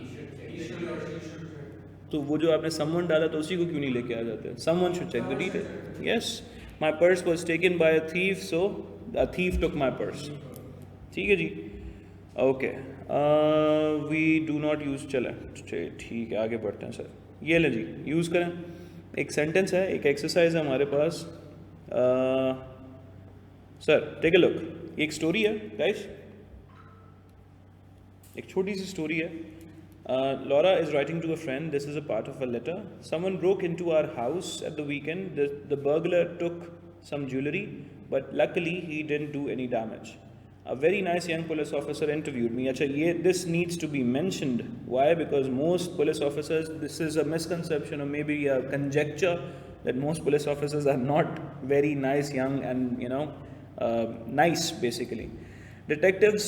तो वो जो आपने समवन डाला तो उसी को क्यों नहीं लेके आ जाते? Someone should check the detail. Yes, my purse was taken by a thief, so the thief took my purse. ठीक है जी, okay, we do not use, चले ठीक है आगे बढ़ते हैं सर। ये ले जी, यूज़ करें। एक सेंटेंस है, एक एक्सरसाइज है हमारे पास। सर टेक अ लुक, ये एक स्टोरी है गाइस, एक छोटी सी स्टोरी है। Laura is writing to a friend. This is a part of a letter. Someone broke into our house at the weekend. The burglar took some jewelry, but luckily he didn't do any damage. A very nice young police officer interviewed me. Achha, this needs to be mentioned. Why? Because most police officers, this is a misconception or maybe a conjecture that most police officers are not very nice, young, and nice basically. Detectives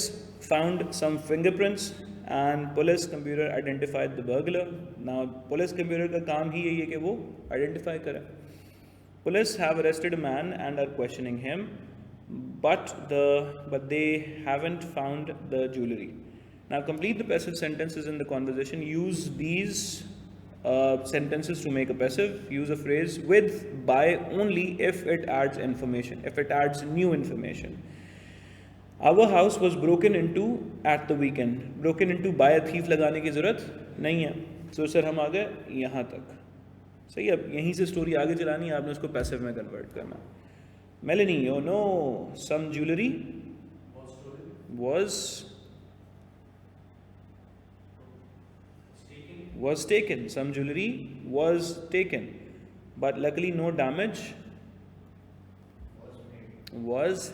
found some fingerprints and police computer identified the burglar. Now police computer का काम ही यही है कि वो identify करे। Police have arrested a man and are questioning him, but they haven't found the jewelry. Now complete the passive sentences in the conversation. Use these sentences to make a passive. Use a phrase with by only if it adds information, if it adds new information. Our house was broken into at the weekend. Broken into by a thief लगाने की ज़रूरत नहीं है। So sir हम आ गए यहाँ तक, सही है। अब यहीं से स्टोरी आगे चलानी है, आपने उसको पैसिव में कन्वर्ट करना। Melanie, you know some jewelry was taken. Some jewelry was taken, but luckily no damage was.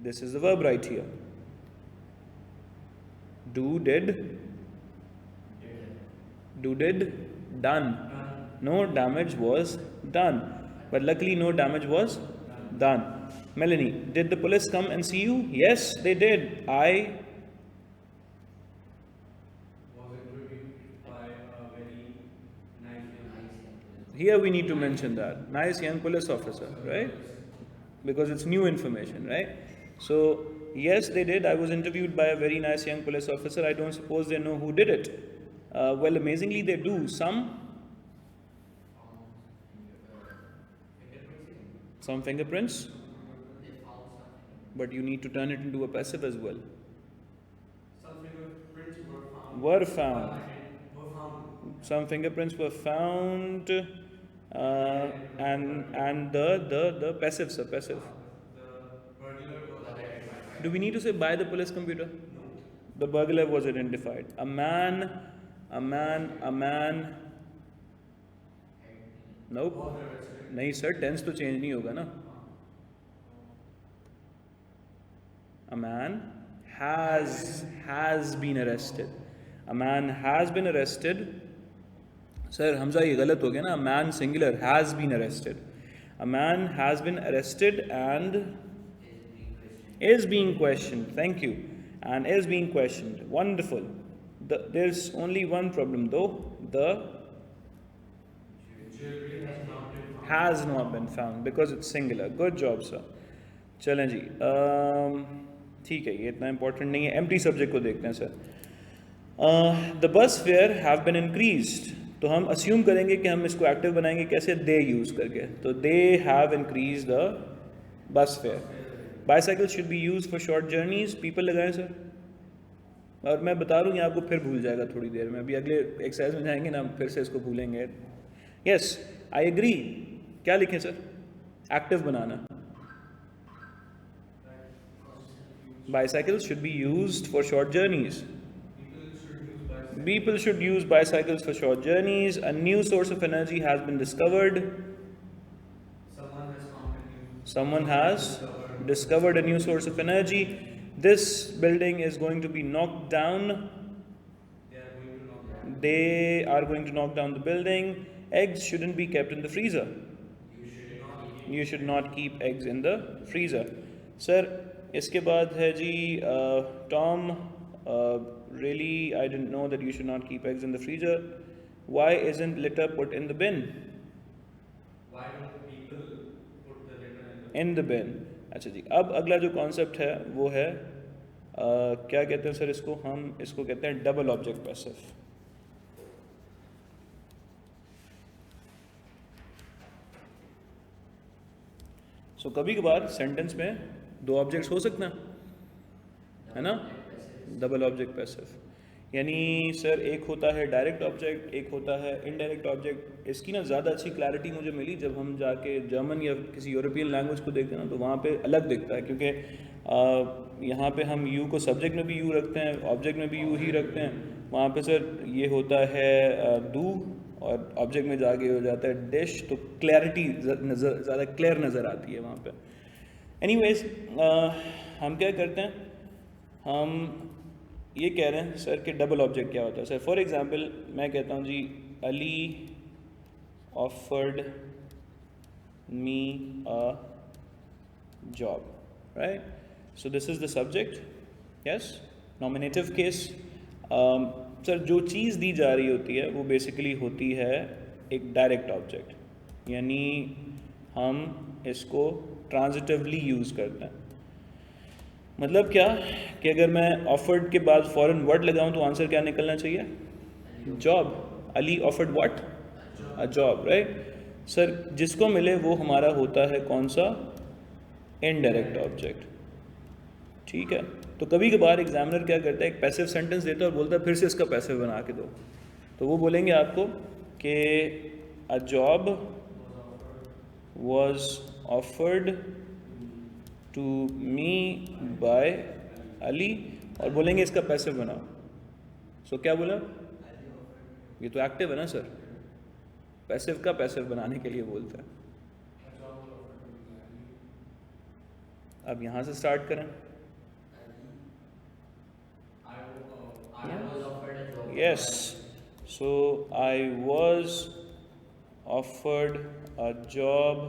This is the verb right here. Do, did, done. No damage was done, but luckily no damage was done. Melanie, did the police come and see you? Yes, they did. I Was interviewed by a very nice young here we need to mention that nice young police officer, right? Because it's new information, right? So yes, they did. I was interviewed by a very nice young police officer. I don't suppose they know who did it. Well, amazingly, they do. Some fingerprints, They found something. but you need to turn it into a passive as well. Some fingerprints were found. Were found. Were found. Some fingerprints were found, and the passives are passive. The burglar was identified. Do we need to say by the police computer? No. The burglar was identified. A man. Nope. Was arrested. नहीं sir, tense तो change नहीं होगा ना. A man has been arrested. A man has been arrested. Sir Hamza ये गलत हो गया ना. A man singular has been arrested. A man has been arrested and is being questioned. Thank you. And is being questioned. Wonderful. There's only one problem though. The Jewelry has not been found. has not been found because it's singular. Good job, sir. चलें जी. ठीक है, ये इतना important नहीं है. Empty subject को देखते हैं sir. The bus fare have been increased. तो हम assume करेंगे कि हम इसको active बनाएंगे कैसे? They use करके. तो they have increased the bus fare. Bicycles should be used for short journeys. People लगाएं सर. और मैं बता रहा हूँ ये आपको फिर भूल जाएगा थोड़ी देर में. अभी अगले एक्सरसाइज में जाएंगे ना, फिर से इसको भूलेंगे. Yes, I agree. क्या लिखें sir? Active banana. Bicycles should be used for short journeys. People should use bicycles for short journeys. A new source of energy has been discovered. Someone has discovered a new source of energy. This building is going to be knocked down. They are going to knock down the building. Eggs shouldn't be kept in the freezer. You should not keep eggs in the freezer. Sir, इसके बाद है जी Tom, really I didn't know that you should not keep eggs in the freezer. Why isn't litter put in the bin? Why don't people put the litter In the bin. अच्छा जी, अब अगला जो concept है वो है क्या कहते हैं सर इसको? हम इसको कहते हैं डबल ऑब्जेक्ट पैसिव. सो कभी कभार सेंटेंस में दो ऑब्जेक्ट्स हो सकते हैं, है ना? Double object passive. यानी सर एक होता है डायरेक्ट ऑब्जेक्ट, एक होता है इनडायरेक्ट ऑब्जेक्ट. इसकी ना ज़्यादा अच्छी क्लैरिटी मुझे मिली जब हम जाके जर्मन या किसी यूरोपियन लैंग्वेज को देखते हैं ना, तो वहाँ पे अलग दिखता है. क्योंकि यहाँ पे हम यू को सब्जेक्ट में भी यू रखते हैं, ऑब्जेक्ट में भी यू ही रखते हैं. वहाँ पे सर ये होता है डू, और ऑब्जेक्ट में जाके हो जाता है डिश. तो क्लैरिटी ज़्यादा क्लियर नज़र आती है वहाँ पे. एनीवेज, हम क्या करते हैं, हम ये कह रहे हैं सर कि डबल ऑब्जेक्ट क्या होता है. सर फॉर एग्जांपल मैं कहता हूँ जी Ali offered me a job, right? So this is the subject. Yes, nominative case. Sir जो चीज़ दी जा रही होती है वो बेसिकली होती है एक डायरेक्ट ऑब्जेक्ट. यानी हम इसको ट्रांजिटिवली यूज़ करते हैं. मतलब क्या कि अगर मैं ऑफर्ड के बाद फॉरन वर्ड लगाऊं तो आंसर क्या निकलना चाहिए? Job. Ali offered what? A job, right? Sir जिसको मिले वो हमारा होता है कौन सा? Indirect object. ठीक है. तो कभी कभार एग्जामिनर क्या करता है, एक पैसिव सेंटेंस देता है और बोलता है फिर से इसका पैसिव बना के दो. तो वो बोलेंगे आपको कि a job was offered to me by Ali, और बोलेंगे इसका पैसिव बनाओ. सो क्या बोला? ये तो एक्टिव है ना सर. पैसिव का पैसिव बनाने के लिए बोलता है. अब यहाँ से स्टार्ट करें. I was offered a job. Yes. So I was offered a job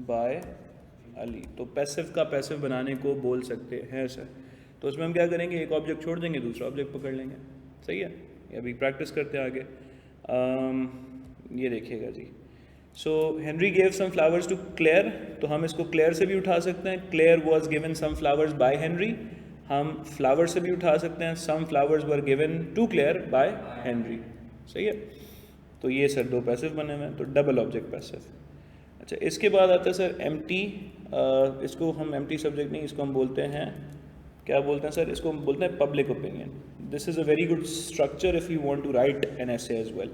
by Ali, तो पैसिव का पैसिव बनाने को बोल सकते हैं सर। तो उसमें हम क्या करेंगे, एक ऑब्जेक्ट छोड़ देंगे, दूसरा ऑब्जेक्ट पकड़ लेंगे। सही है, ये अभी प्रैक्टिस करते हैं आगे। ये देखिएगा जी, so Henry gave some flowers to Claire, तो हम इसको क्लेयर से भी उठा सकते हैं, Claire was given some flowers by Henry. हम फ्लावर से भी उठा सकते हैं, some flowers were given to Claire by Henry. सही है, तो ये सर दो पैसिव बने हुए हैं, तो डबल ऑब्जेक्ट पैसिव। अच्छा, इसके बाद आता है सर एम्प्टी, इसको हम एम्प्टी सब्जेक्ट नहीं, इसको हम बोलते हैं, क्या बोलते हैं सर, इसको हम बोलते हैं public opinion. This is a very good structure if you want to write an essay as well.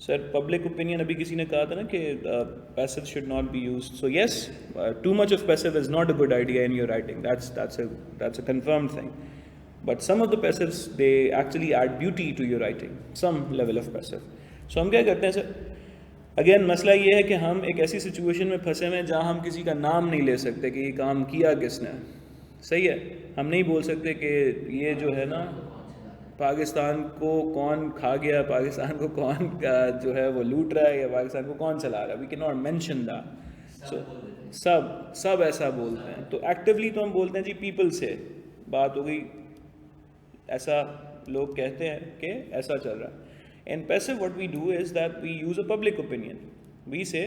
Sir public opinion, अभी किसी ने कहा था ना कि passive should not be used, so yes, too much of passive is not a good idea in your writing, that's a confirmed thing, but some of the passives they actually add beauty to your writing, some level of passive. So हम क्या करते हैं sir, again मसला ये है कि हम एक ऐसी सिचुएशन में फंसे हुए हैं जहाँ हम किसी का नाम नहीं ले सकते कि ये काम किया किसने। सही है, हम नहीं बोल सकते कि ये जो है ना पाकिस्तान को कौन खा गया, पाकिस्तान को कौन जो है वो लूट रहा है, या पाकिस्तान को कौन चला रहा है, we can not mention that. So सब ऐसा बोलते हैं, तो एक्टिवली तो हम बोलते हैं जी पीपल से बात हो गई, ऐसा लोग कहते हैं कि ऐसा चल रहा है। In passive, what we do is that we use a public opinion. We say,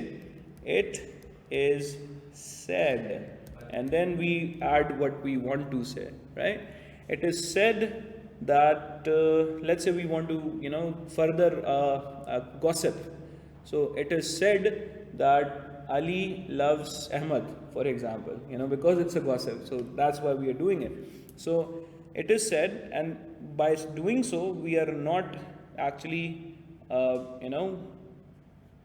it is said, and then we add what we want to say, right? It is said that, let's say we want to, further gossip. So it is said that Ali loves Ahmad, for example, because it's a gossip. So that's why we are doing it. So it is said, and by doing so, we are not actually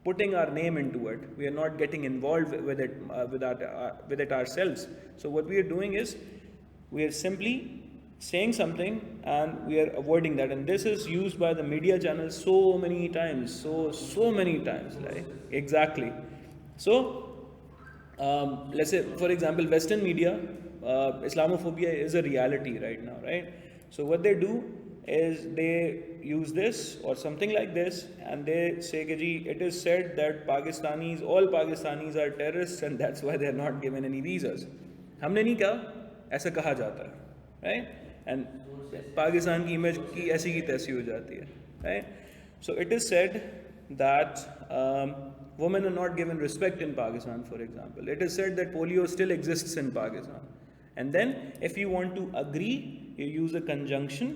putting our name into it. We are not getting involved with it ourselves. So what we are doing is we are simply saying something and we are avoiding that, and this is used by the media channels so many times, so many times, like exactly. So let's say for example Western media, Islamophobia is a reality right now, right? So what they do is they use this or something like this, and they say कि जी it is said that all Pakistanis are terrorists and that's why they are not given any visas. हमने नहीं कहा, ऐसा कहा जाता है, right? And Pakistan की image की ऐसी की तैसी हो जाती है, right? So it is said that women are not given respect in Pakistan, for example. It is said that polio still exists in Pakistan. And then if you want to agree, you use a conjunction,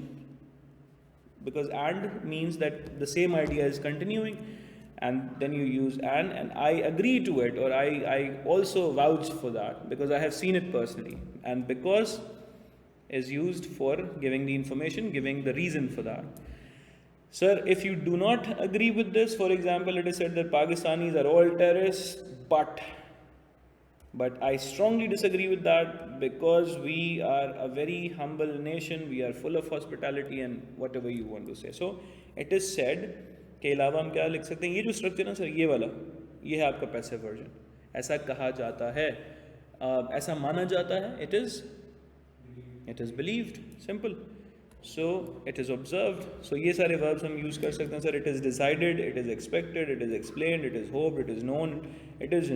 because and means that the same idea is continuing, and then you use and I agree to it, or I also vouch for that because I have seen it personally, and because is used for giving the information, giving the reason for that. Sir, if you do not agree with this, for example, it is said that Pakistanis are all terrorists, but I strongly disagree with that, because we are a very humble nation, we are full of hospitality and whatever you want to say. So it is said के अलावा हम क्या लिख सकते हैं, ये जो structure है सर, ये वाला, ये है आपका पैसिव वर्जन। ऐसा कहा जाता है, ऐसा माना जाता है, it is believed, simple. So it is observed. So ये सारे verbs हम use कर सकते हैं sir. It is decided, it is expected, it is explained, it is hoped, it is known, it is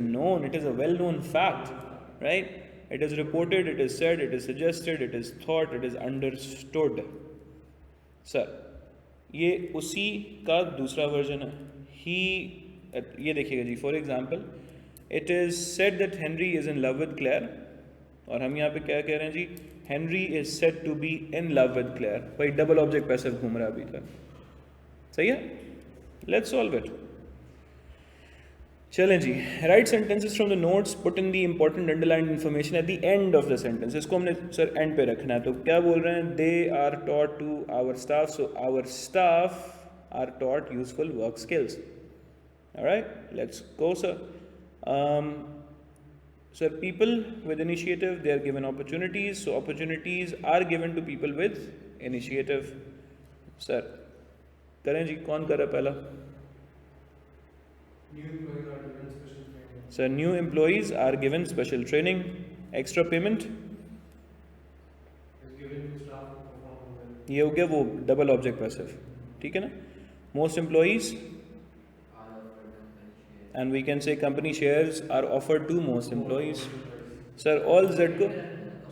a well-known fact, right? It is reported, it is said, it is suggested, it is thought, it is understood. Sir ये उसी का दूसरा version है। ये देखिएगा जी, for example it is said that Henry is in love with Claire, और हम यहाँ पे क्या कह रहे हैं जी, Henry is said to be in love with Claire. भाई डबल ऑब्जेक्ट पैसिव घूम रहा है अभी तक, सही है? Let's solve it. चलें जी, write sentences from the notes, put in the important underline information at the end of the sentence. इसको हमने सर एंड पे रखना है, तो क्या बोल रहे हैं, they are taught to our staff, so our staff are taught useful work skills. Alright, let's go sir. So people with initiative, they are given opportunities, so opportunities are given to people with initiative. Sir, करें जी, कौन कर रहा है पहला? New employees are given special training. Sir, new employees are given special training. Extra payment Is given to staff who perform well. ये हो गया वो डबल ऑब्जेक्ट पैसिव, ठीक है ना? Most employees, Are offered company shares. and we can say company shares are offered to most employees. Sir all Z को,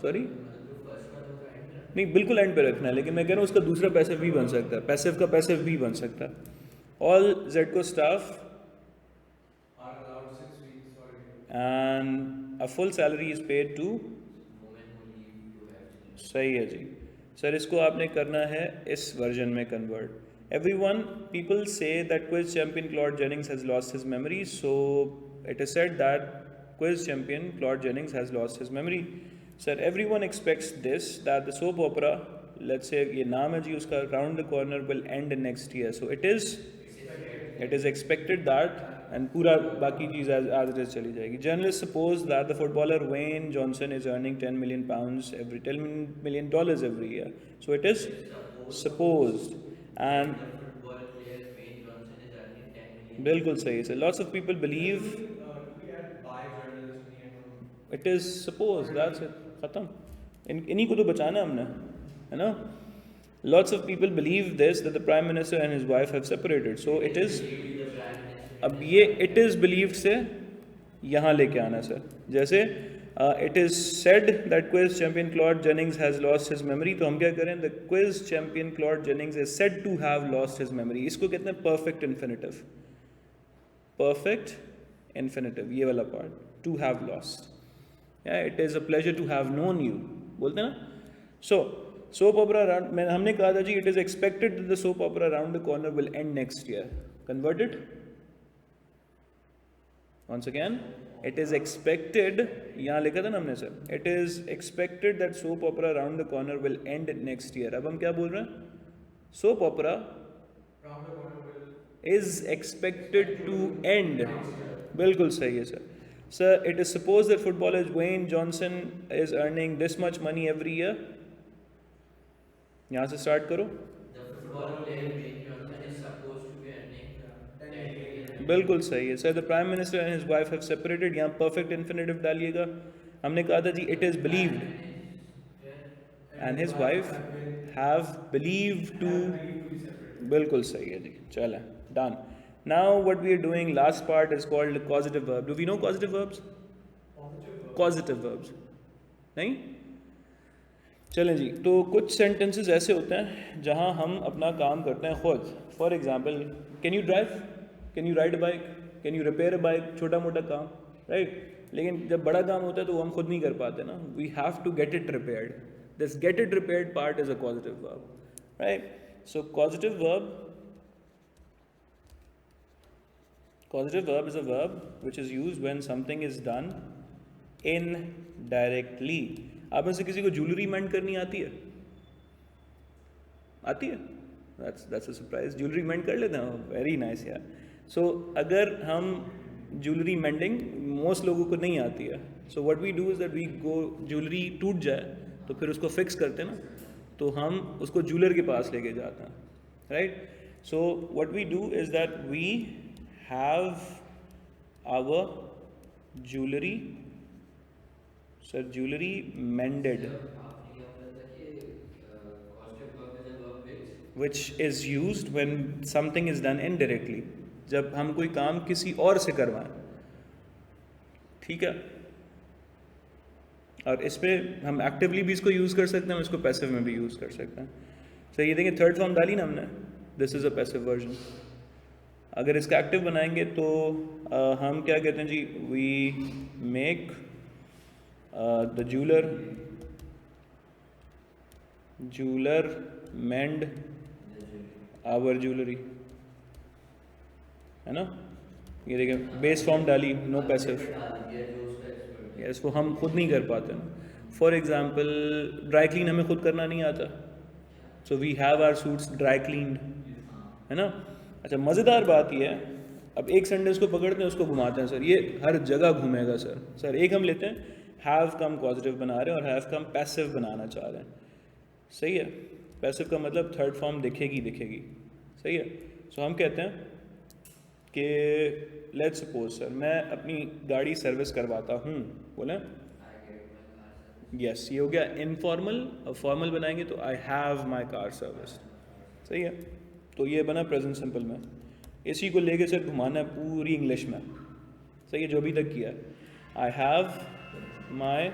sorry मतलब जो फर्स्ट वाला वो तो एंड रखना नहीं बिल्कुल एंड पे रखना है, लेकिन मैं कह रहा हूँ उसका दूसरा पैसिव भी बन सकता है, पैसिव का पैसिव भी बन सकता है। All Z co staff Are allowed 6 weeks holiday. And a full salary is paid to, women who leave to have children. सही है जी। सर इसको आपने करना है इस वर्जन में convert. Everyone people say that quiz champion Claude Jennings has lost his memory, so it is said that quiz champion Claude Jennings has lost his memory. Sir everyone expects this that the soap opera, let's say ये नाम है जी उसका, round the corner will end next year, so it is expected that, and पूरा बाकी चीज़ as it is चली जाएगी। Journalist suppose that the footballer when Johnson is earning 10 million pounds every 10 million dollars every year, so it is supposed and The football player Wayne Johnson is earning 10 million. बिल्कुल सही है। lots of people believe Do we add by journalist in the end or it is supposed, that's it, ख़त्म। इन्हीं को तो बचाना हमने, है ना। lots of people believe this that the prime minister and his wife have separated, so it is, The prime minister. अब ये इट इज़ बिलीव्ड से यहाँ लेके आना सर, जैसे it is said that quiz champion Claude Jennings has lost his memory, तो हम क्या करें, the quiz champion Claude Jennings is said to have lost his memory. इसको कहते हैं परफेक्ट इन्फिनिटिव, परफेक्ट इन्फिनिटिव ये वाला part, to have lost, it is a pleasure to have known you बोलते हैं ना। सो सोप ओपरा राउंड में हमने कहा था जी, it is expected the soap opera round the corner will end next year, converted once again, it is expected, यहाँ लिखा था ना हमने sir, it is expected that soap opera round the corner will end next year। अब हम क्या बोल रहे हैं, soap opera round the corner will is expected to end, बिल्कुल सही है sir. Sir, it is supposed that footballer Wayne Johnson is earning this much money every year, यहाँ से स्टार्ट करो। The football player Wayne Johnson is supposed to be earning 10 million. बिल्कुल सही है sir. The prime minister and his wife have separated, यहाँ perfect infinitive डालिएगा। हमने कहा था जी it is believed and his wife have believe to, बिल्कुल सही है जी, चलें done. Now what we are doing, last part is called causative verb. Do we know causative verbs? Causative verbs नहीं, चलें जी। तो कुछ सेंटेंसेस ऐसे होते हैं जहाँ हम अपना काम करते हैं खुद। For example, can you drive, can you ride a bike, can you repair a bike, छोटा मोटा काम, राइट। लेकिन जब बड़ा काम होता है तो वो हम खुद नहीं कर पाते ना, we have to get it repaired, this get it repaired part is a positive verb, right. So positive verb is a verb which is used when something is done indirectly. आप में से किसी को ज्वेलरी मेंड करनी आती है? आती है? that's a surprise, ज्वेलरी मेंड कर लेते हैं, वेरी नाइस यार। सो अगर हम ज्वेलरी मेंडिंग, मोस्ट लोगों को नहीं आती है, so what we do is that we go, jewellery टूट जाए तो फिर उसको फिक्स करते हैं ना, तो हम उसको ज्वेलर के पास लेके जाते हैं, right. So what we do is that we have our jewellery, sir jewellery mended, आपने क्या बोला था कि causative verb is a verb which which is used when something is done indirectly, जब हम कोई काम किसी और से करवाएं, ठीक है। और इस पे हम एक्टिवली भी इसको यूज़ कर सकते हैं, हम इसको पैसिव में भी यूज़ कर सकते हैं। सो ये देखिए थर्ड फॉर्म डाली ना हमने, this is a passive version. अगर इसका एक्टिव बनाएंगे तो हम क्या कहते हैं जी, we make the jeweler mend our jewelry, है ना। ये देखिए बेस फॉर्म डाली, नो पैसिव, यस, वो हम खुद नहीं कर पाते ना। फॉर एग्जाम्पल ड्राई क्लीन हमें खुद करना नहीं आता, so we have our suits dry cleaned, है ना। अच्छा, मज़ेदार बात ये है, अब एक सेंटेंस को पकड़ते हैं, उसको घुमाते हैं, सर ये हर जगह घूमेगा सर। सर एक हम लेते हैं, हैव का हम पॉजिटिव बना रहे हैं और हैव का हम पैसिव बनाना चाह रहे हैं, सही है। पैसिव का मतलब थर्ड फॉर्म दिखेगी, सही है। सो हम कहते हैं कि लेट्स सपोज सर मैं अपनी गाड़ी सर्विस करवाता हूँ, बोले यस, ये हो गया इनफॉर्मल। और फॉर्मल बनाएंगे तो I have my car service, सही है। तो ये बना प्रेजेंट सिंपल में। इसी को लेके सर घुमाना है पूरी इंग्लिश में, सही है, जो अभी तक किया है। I have my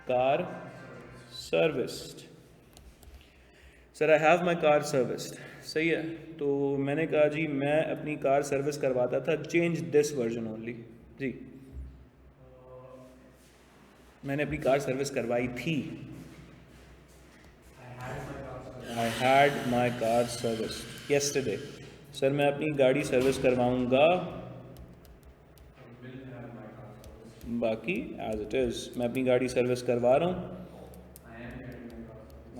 car serviced. Sir I have my car serviced, सही है। तो मैंने कहा जी मैं अपनी कार सर्विस करवाता था, चेंज दिस वर्जन ओनली। जी मैंने अपनी कार सर्विस करवाई थी, I had my car service yesterday। Sir मैं अपनी गाड़ी सर्विस करवाऊंगा, बाकी एज इट इज़। मैं अपनी गाड़ी सर्विस करवा रहा हूँ,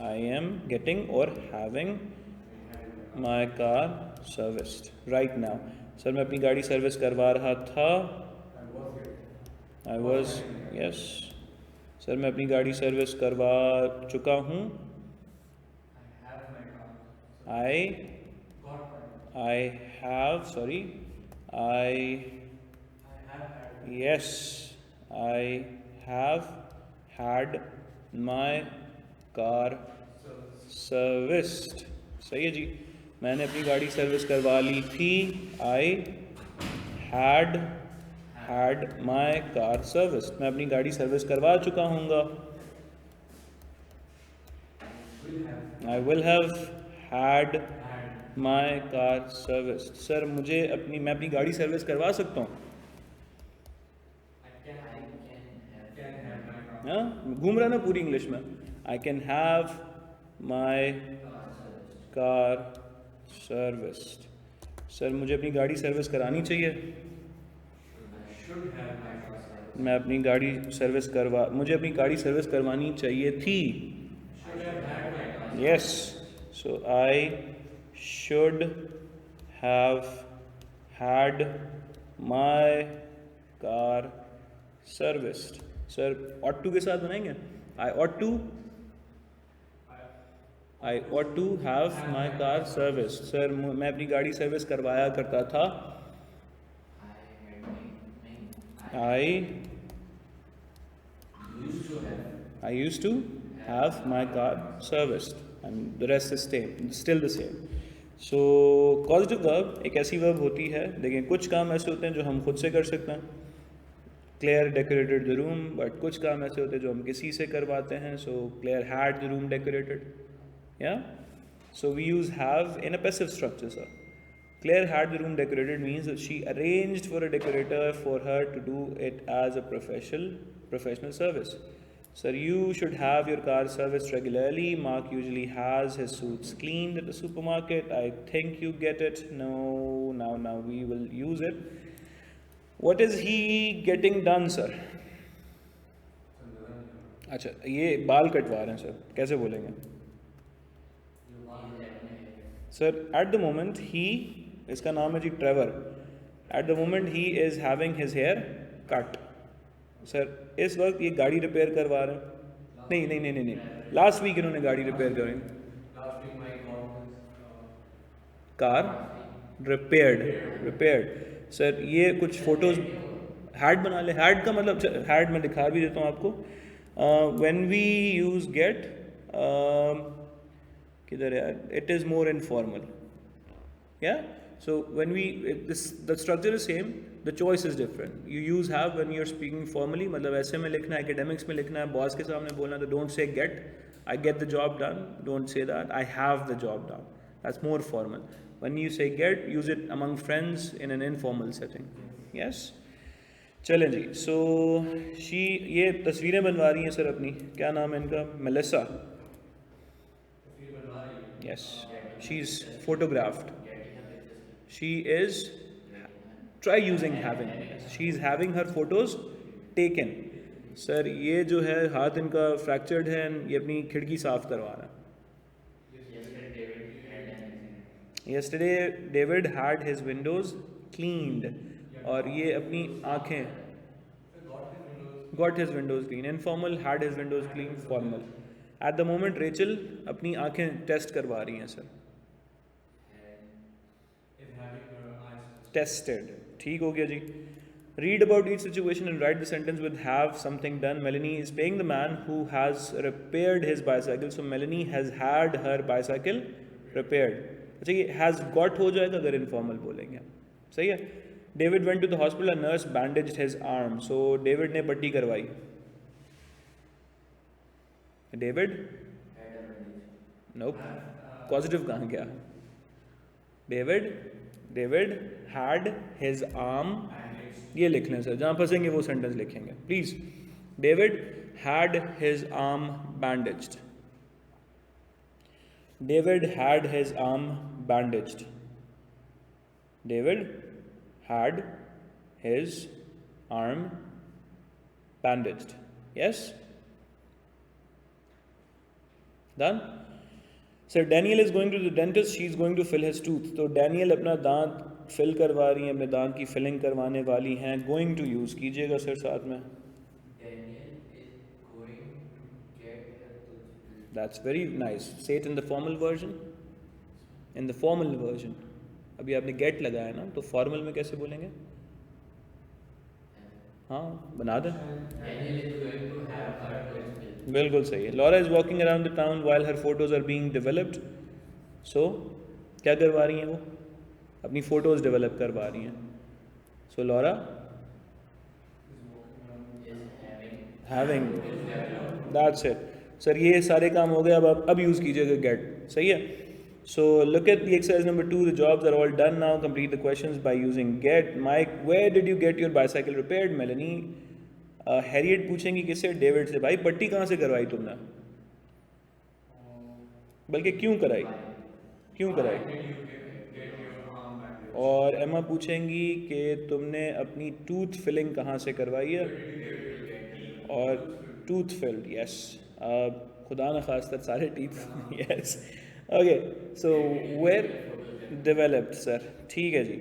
आई एम गेटिंग और having my car serviced right now. Sir मैं अपनी गाड़ी सर्विस करवा रहा था, आई वॉज, यस। सर मैं अपनी गाड़ी सर्विस करवा चुका हूँ, I have, sorry, I, yes, I have had my car serviced, सही है जी। मैंने अपनी गाड़ी सर्विस करवा ली थी, I had my car service. मैं अपनी गाड़ी सर्विस करवा चुका हूँगा, I will have had my car service. Sir मैं अपनी गाड़ी सर्विस करवा सकता हूँ, हाँ घूम रहा ना पूरी इंग्लिश में। I can have my car serviced. Sir मुझे अपनी गाड़ी सर्विस करानी चाहिए, मैं अपनी गाड़ी सर्विस मुझे अपनी गाड़ी सर्विस करवानी चाहिए थी, yes. So I should have had my car serviced. Sir ought to के साथ बनाएंगे, आई ought to have my car serviced। Sir मैं अपनी गाड़ी सर्विस करवाया करता था, I used to have my car serviced and the rest is still the same। So causative verb एक ऐसी verb होती है, देखिए कुछ काम ऐसे होते हैं जो हम खुद से कर सकते हैं, Claire decorated the room, but कुछ काम ऐसे होते हैं जो हम किसी से करवाते हैं। So Claire had the room decorated, yeah। So we use have in a passive structure, sir। Claire had the room decorated means that she arranged for a decorator for her to do it as a professional service। Sir, you should have your car serviced regularly। Mark usually has his suits cleaned at the supermarket। I think you get it। No, now we will use it। What is he getting done, sir? अच्छा ये बाल कटवा रहे हैं sir, कैसे बोलेंगे sir? At the moment he, इसका नाम है जी Trevor, at the moment he is having his hair cut. Sir इस वक्त ये गाड़ी रिपेयर करवा रहे हैं, नहीं, लास्ट वीक इन्होंने गाड़ी रिपेयर करी, कार रिपेयर्ड। सर ये कुछ फोटोज हैड बना ले, हैड का मतलब हैड मैं दिखा भी देता हूँ आपको। व्हेन वी यूज गेट, किधर है, इट इज़ मोर इनफॉर्मल, या so when we the structure is same, the choice is different. You use have when you are speaking formally, मतलब ऐसे में लिखना है, एकेडमिक्स में लिखना है, बॉस के सामने बोलना, तो don't say get, I get the job done, don't say that I have the job done, that's more formal. When you say get, use it among friends in an informal setting, yes. चलें जी, सो ये तस्वीरें बनवा रही हैं sir अपनी, क्या नाम है इनका, Melissa, yes, she's photographed, she is, try using having, she is having her photos taken। Sir ये जो है हाथ इनका फ्रैक्चर्ड है, ये अपनी खिड़की साफ करवा रहा है। Yesterday David had his windows cleaned, और ये अपनी आँखें, got his windows clean, informal, had his windows clean, formal। Eight the moment Rachel अपनी आंखें टेस्ट करवा रही हैं सर, टेस्टेड, ठीक हो गया जी। Read about each situation and write the sentence with have something done. Melanie is paying the man who has repaired his bicycle, so Melanie has had her bicycle repaired. अच्छा ये has got हो जाएगा अगर informal बोलेंगे, सही है। David went to the hospital, a nurse bandaged his arm, so David ने पट्टी करवाई, David, Had a bandage. Nope, positive कहाँ गया? David, David had his arm, ये लिख लें सर, जहाँ फंसेंगे वो सेंटेंस लिखेंगे please. David had his arm bandaged. David had his arm bandaged. David had his arm bandaged. Yes? Done? Sir, Daniel is going to the dentist. She is going to fill his tooth. तो Daniel अपना दांत fill करवा रही हैं, अपने दांत की filling करवाने वाली हैं. Going to use कीजिएगा सर साथ में. Daniel is going to get her tooth filled. That's very nice. Say it in the formal version. In the formal version. अभी आपने get लगाया ना, तो formal में कैसे बोलेंगे? हाँ बना दें. Daniel is going to have her tooth filled. बिल्कुल सही है. Laura is walking around the town while her photos are being developed. So क्या करवा रही हैं वो? अपनी photos develop करवा रही हैं. So Laura Is having. That's it. Sir ये सारे काम हो गए. अब यूज़ कीजिएगा get. सही है. So look at the exercise number 2. The jobs are all done now. Complete the questions by using get. Mike, where did you get your bicycle repaired? Melanie, Harriet पूछेंगी किससे? डेविड से. भाई पट्टी कहाँ से करवाई तुमने? बल्कि क्यों कराई? क्यों कराई? और एमा पूछेंगी कि तुमने अपनी टूथ फिलिंग कहाँ से करवाई है? और टूथ फिल्ड. यस. खुदा न खास्ता सारे teeth. Yes. Okay. So where developed sir. ठीक है जी.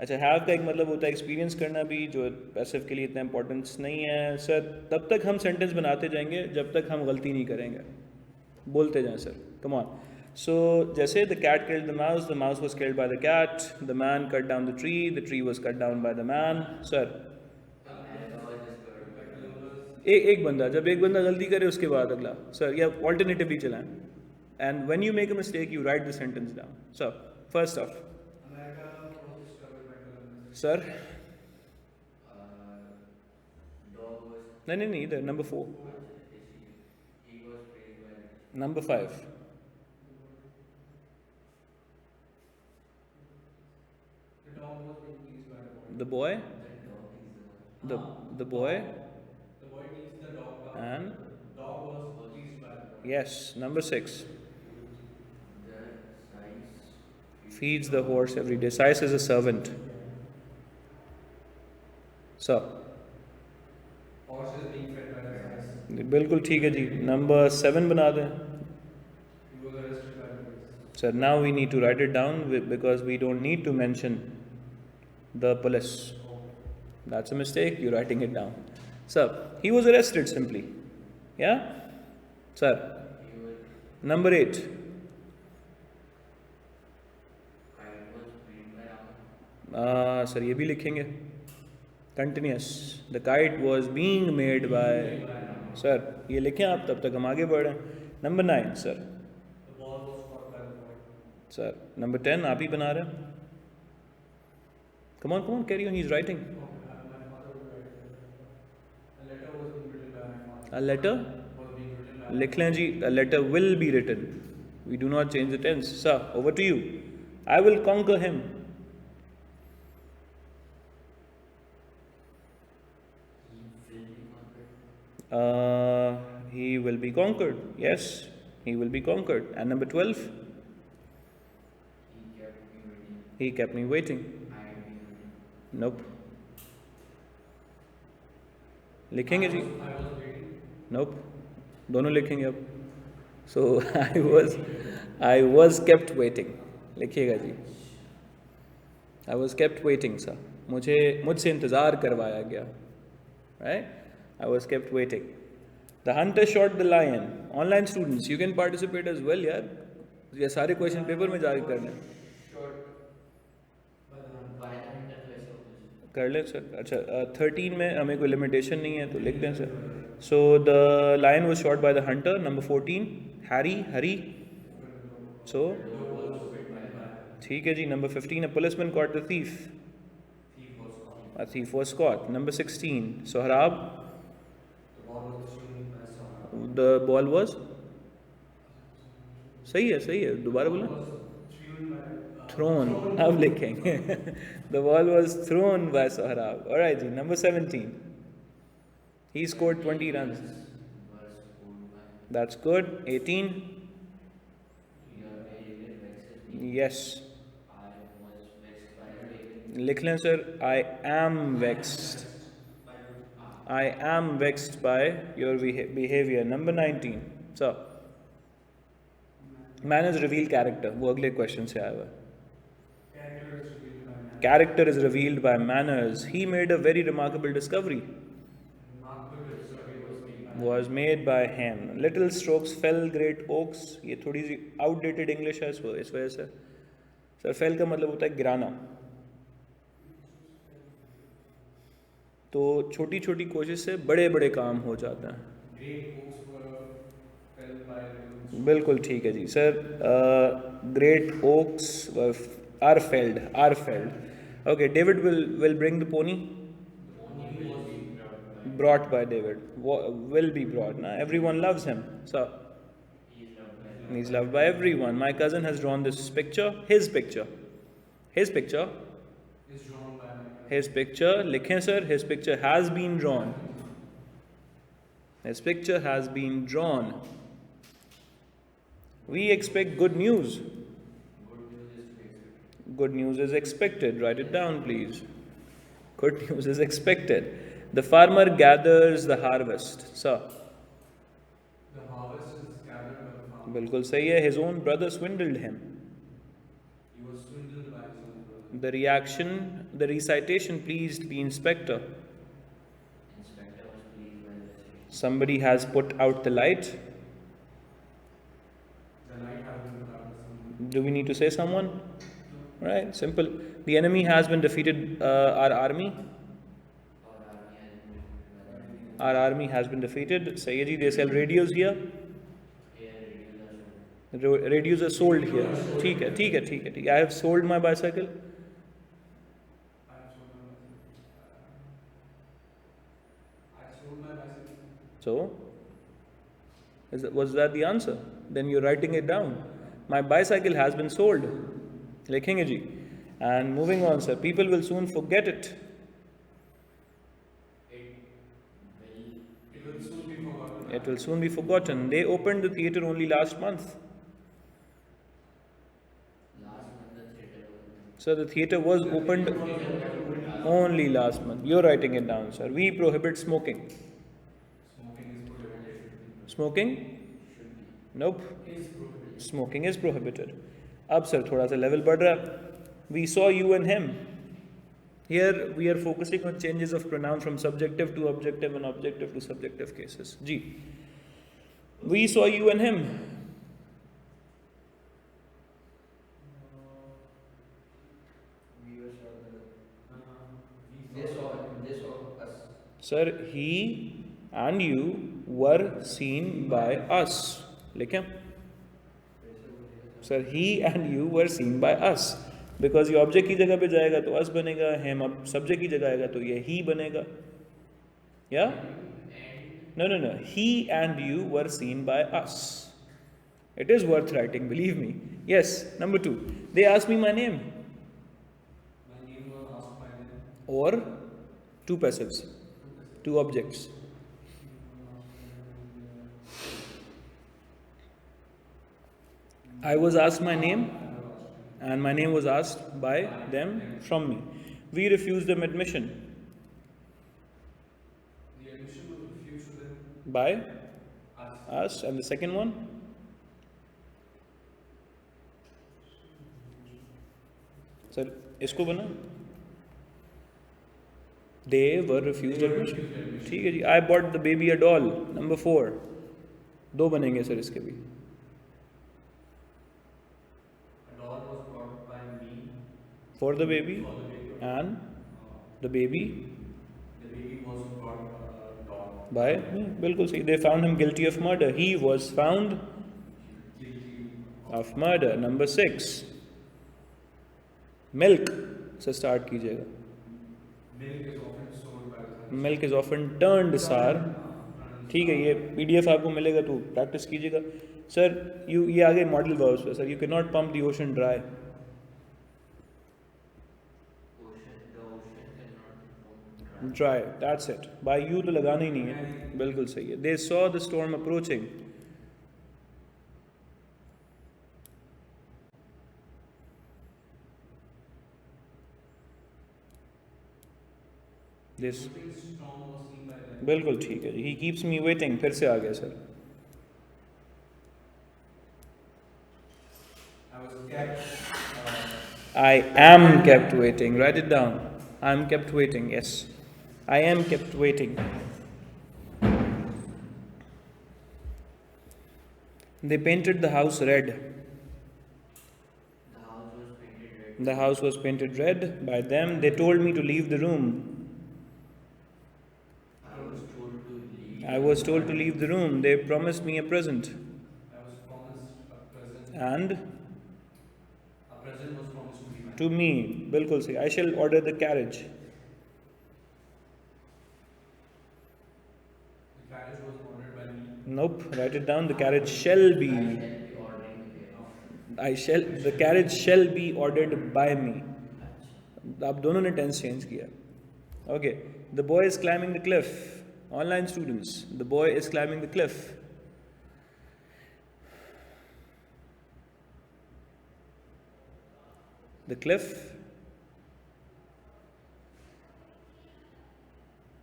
अच्छा, हैव का एक मतलब होता है एक्सपीरियंस करना भी, जो पैसिव के लिए इतना इंपॉर्टेंस नहीं है सर. तब तक हम सेंटेंस बनाते जाएंगे जब तक हम गलती नहीं करेंगे. बोलते जाएं सर. Come on. सो जैसे the cat killed the mouse was killed by the cat, the man cut down the tree was cut down by the man. Sir एक बंदा, जब एक बंदा गलती करे उसके बाद अगला. सर या ऑल्टरनेटिवली चलाएं. And when you make a mistake you right the sentence down. Sir first of. Sir dog was. नहीं इधर number 4. He was praised by. Number 5. The dog was being pleased by the boy. The boy, The dog is the one. the boy, The boy teased the dog. and The dog was pleased by the boy. yes, number 6. The size Feeds the horse every day. Sais is a servant. So, Horse is being fed by the size. बिल्कुल ठीक है जी. Number 7 बना दें. He was arrested by the police. So now we need to write it down because we don't need to mention the police. That's a mistake. You're writing it down. So he was arrested simply. Yeah, sir. he was. Number 8. Kite was being around. Sir ये भी लिखेंगे. Continuous. The kite was being made by. Sir ये लिखें आप, तब तक हम आगे बढ़ें. Number 9 sir. The ball was caught by the boy. Sir number 10 आप ही बना रहे हैं. Come on, carry on. He's writing. My father was writing. A letter was being written by my father. A letter. Was being written by. लिख लें जी. A letter will be written. We do not change the tense. Sir, over to you. I will conquer him. He will be conquered. Yes, he will be conquered. And number 12. He kept me waiting. He kept me waiting. I had been waiting. Nope. लिखेंगे जी. I was waiting. Nope. दोनों लिखेंगे अब. So I was kept waiting. लिखिएगा जी. I was kept waiting, sir. मुझसे इंतज़ार करवाया गया. Right? I was kept waiting. The hunter shot the lion. Online students, you can participate as well, यार. ये सारे क्वेश्चन पेपर में जाके करने. Short. By the hunter to establish. कर लें सर. अच्छा 13 में हमें कोई लिमिटेशन नहीं है तो लिख दें sir. So the lion was shot by the hunter. Number 14. Hurry. So ठीक है जी. Number 15. A policeman caught the thief. Thief was caught. A thief was caught. Number 16. Sohrab. The ball was thrown by Sohrab. The ball was सही है दोबारा बोला Was thrown by thrown अब लिखेंगे the ball was thrown by Sohrab alright जी number 17 he scored 20 runs were scored by that's good 18 your David vexes me. yes I was vexed by David. लिख लें sir I am vexed I am vexed by your behavior number 19 so manners reveal character वो अगले question से आया हुआ है character is revealed by man. character is revealed by manners he made a very remarkable discovery Remarkable discovery was made by was made by him little strokes fell great oaks ये थोड़ी सी outdated English है इस वजह से sir fell का मतलब होता है गिराना तो छोटी छोटी कोशिश से बड़े बड़े काम हो जाते हैं great books were felled by little बिल्कुल ठीक है जी sir great oaks are felled okay David will bring the pony Only was being brought by. brought by David will be brought na everyone loves him so He is loved by. he's loved by everyone my cousin has drawn this picture his picture is drawn by my cousin. his picture likhen sir his picture has been drawn his picture has been drawn we expect good news Good news is to be expected. good news is expected write it down please good news is expected the farmer gathers the harvest so The harvest is gathered by the farmer. बिल्कुल सही है his own brother swindled him He was swindled by his own brother. the recitation pleased the inspector Inspector was pleased by the decision. somebody has put out the light The light has been put out by someone. do we need to say someone right simple the enemy has been defeated our army Our army has been defeated by the our army has been defeated Sayyid ji they sell radios here here radios are sold. radios are sold here ठीक है ठीक है ठीक है ठीक है I have sold my bicycle I have sold my bicycle. I sold my bicycle. so was that the answer then you're writing it down my bicycle has been sold लिखेंगे जी and moving on sir people will soon forget it It will soon be forgotten. it will soon be forgotten they opened the theatre only last month Last month the theatre was so the theatre was opened only last month you're writing it down sir we prohibit smoking Smoking is prohibited. smoking nope Is prohibited. smoking is prohibited अब sir थोड़ा सा level बढ़ रहा है we saw you and him here we are focusing on changes of pronoun from subjective to objective and objective to subjective cases जी we saw you and him We were sure We they saw us. sir he and you were seen by us लिखें sir he and you were seen by us because ये object की जगह पे जाएगा तो us बनेगा him अब subject की जगह आएगा तो ये he बनेगा yeah no he and you were seen by us it is worth writing believe me yes number 2 they asked me my name My name was asked by them. or two passives two objects I was asked my name and my name was asked by them from me we refused them admission The admission was refused to them. by Us. us and the second one sir इसको बना they were refused admission ठीक है जी I bought the baby a doll number 4 दो बनेंगे sir इसके भी A doll was brought by me for the baby for the baby. and the baby The baby was brought doll. by me बिल्कुल सही they found him guilty of murder he was found Guilty of murder number 6 milk से start कीजिएगा milk is often sold by the milk is often turned sour ठीक है, ये PDF आपको मिलेगा तो प्रैक्टिस कीजिएगा सर। ये आ गए मॉडल वर्ब्स पे sir. You can not pump the ocean dry. The ocean cannot pump dry. Dry, that's it. By you तो लगाना ही नहीं है, बिल्कुल सही है। They saw the storm approaching. This Hoping storm was seen by them. बिल्कुल ठीक है जी। ही कीप्स मी वेटिंग, फिर से आ गया sir. I was kept. I am kept waiting. Write it down. I am kept waiting. Yes, I am kept waiting. They painted the house red. The house was painted red. The house was painted red by them. They told me to leave the room. I was told to leave. I was told to leave the room. They promised me a present. I was promised a present. And A present was promised to me. to me, bilkul say, I shall order the carriage. The carriage was ordered by me. Nope, write it down. The carriage shall I be. shall be ordering the carriage. I shall. The carriage shall be ordered by me. अच्छा. आप दोनों ने tense change किया। Okay, the boy is climbing the Cliff. Online students, the boy is climbing the Cliff. The Cliff,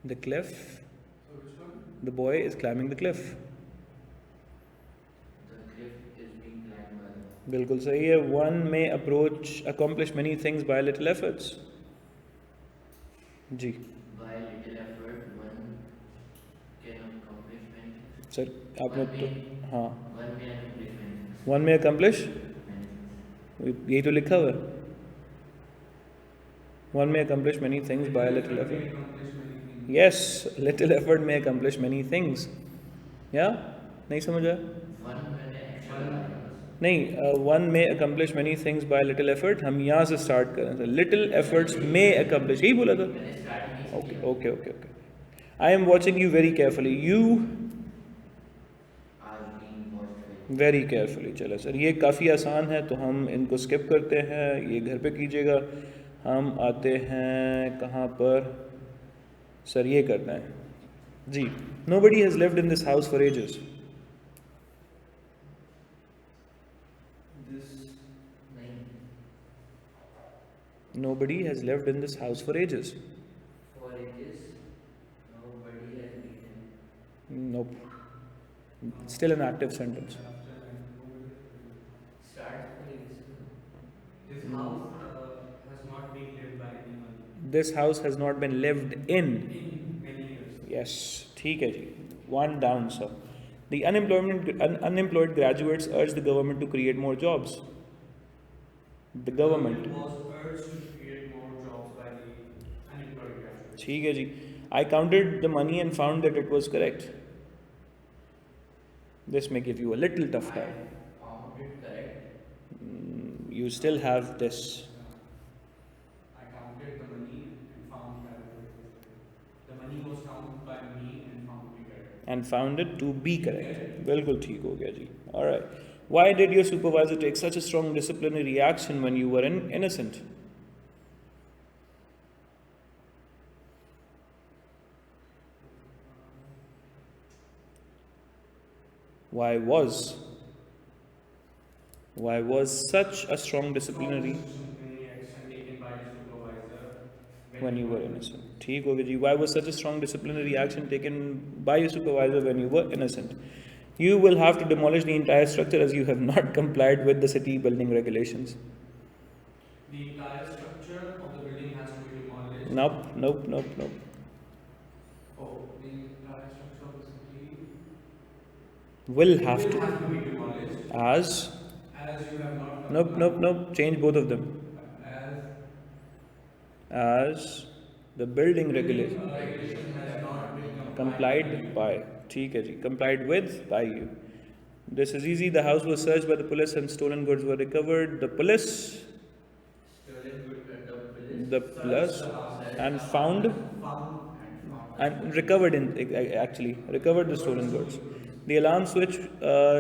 the Cliff, So which one? The boy is climbing the Cliff. The cliff is being climbed by the. बिल्कुल सही है। One may approach accomplish many things by little efforts. जी By little effort, one can accomplish many things. Sir, आपने तो हाँ, One may accomplish many things. One may accomplish, Many things. यही तो लिखा हुआ है। One may accomplish many things by little May effort. accomplish many things. Yes, little effort may accomplish many things. Yeah? नहीं समझ आया? One when action arises. नहीं, one may accomplish many things by little effort। हम यहाँ से start करें sir. little efforts may accomplish, यही बोला था। मैंने starting ही Okay, किया. okay, okay, okay. I am watching you very carefully. You Are being watched very carefully। चलो सर, ये काफ़ी आसान है तो हम इनको स्किप करते हैं, ये घर पे कीजिएगा। हम आते हैं कहाँ पर सर, ये करना है जी। Nobody has lived in this house for ages। This नहीं. Nobody has lived in this house for ages। For ages, nobody has been. Nope, still an active sentence। Starts for ages. this house has not been lived by anyone This house has not been lived in। in many years. Yes, ठीक है जी। One down sir। The unemployed graduates urge the government to create more jobs। The government, was urged to create more jobs by the unemployed graduates. ठीक है जी। I counted the money and found that it was correct। This may give you a little tough I time। found it correct. You still have this। I counted the money and found that it was correct. The money was counted by me and found to be correct. And found it to be correct। बिल्कुल ठीक हो गया जी। All right। Why did your supervisor take such a strong disciplinary action when you were innocent? Why was such a strong disciplinary Disciplinary action taken by the supervisor when you were innocent? ठीक हो गया जी। Why was such a strong disciplinary action taken by your supervisor when you were innocent? You will have to demolish the entire structure as you have not complied with the city building regulations। The entire structure of the building has to be demolished. Nope, nope, nope, nope। Oh, the entire structure of the city Will have will to, have to be demolished as as you have not nope, nope, nope, change both of them। as As the building regulation regulation has not been complied by, ठीक है जी, complied with by you। This is easy। The house was searched by the police and stolen goods were recovered। The police, Stolen good. The police the plus, the house and found found and found and recovered actually recovered the stolen goods. The alarm switch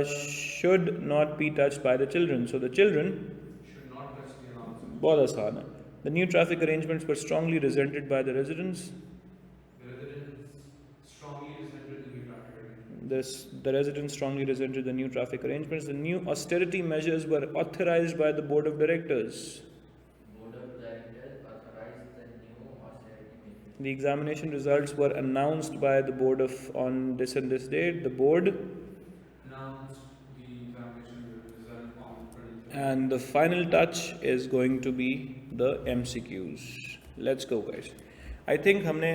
should not be touched by the children. So the children, should not touch the alarm switch. बहुत आसान है. The new traffic arrangements were strongly resented by the residents. The residents strongly resented the new traffic arrangements. The residents strongly resented the new traffic arrangements. The new austerity measures were authorized by the board of directors. Board of Directors authorized the new austerity measures. The examination results were announced by the board on this and this date. The board Announced the examination result on 23rd. and the final touch is going to be the MCQs. Let's go, guys. I think हमने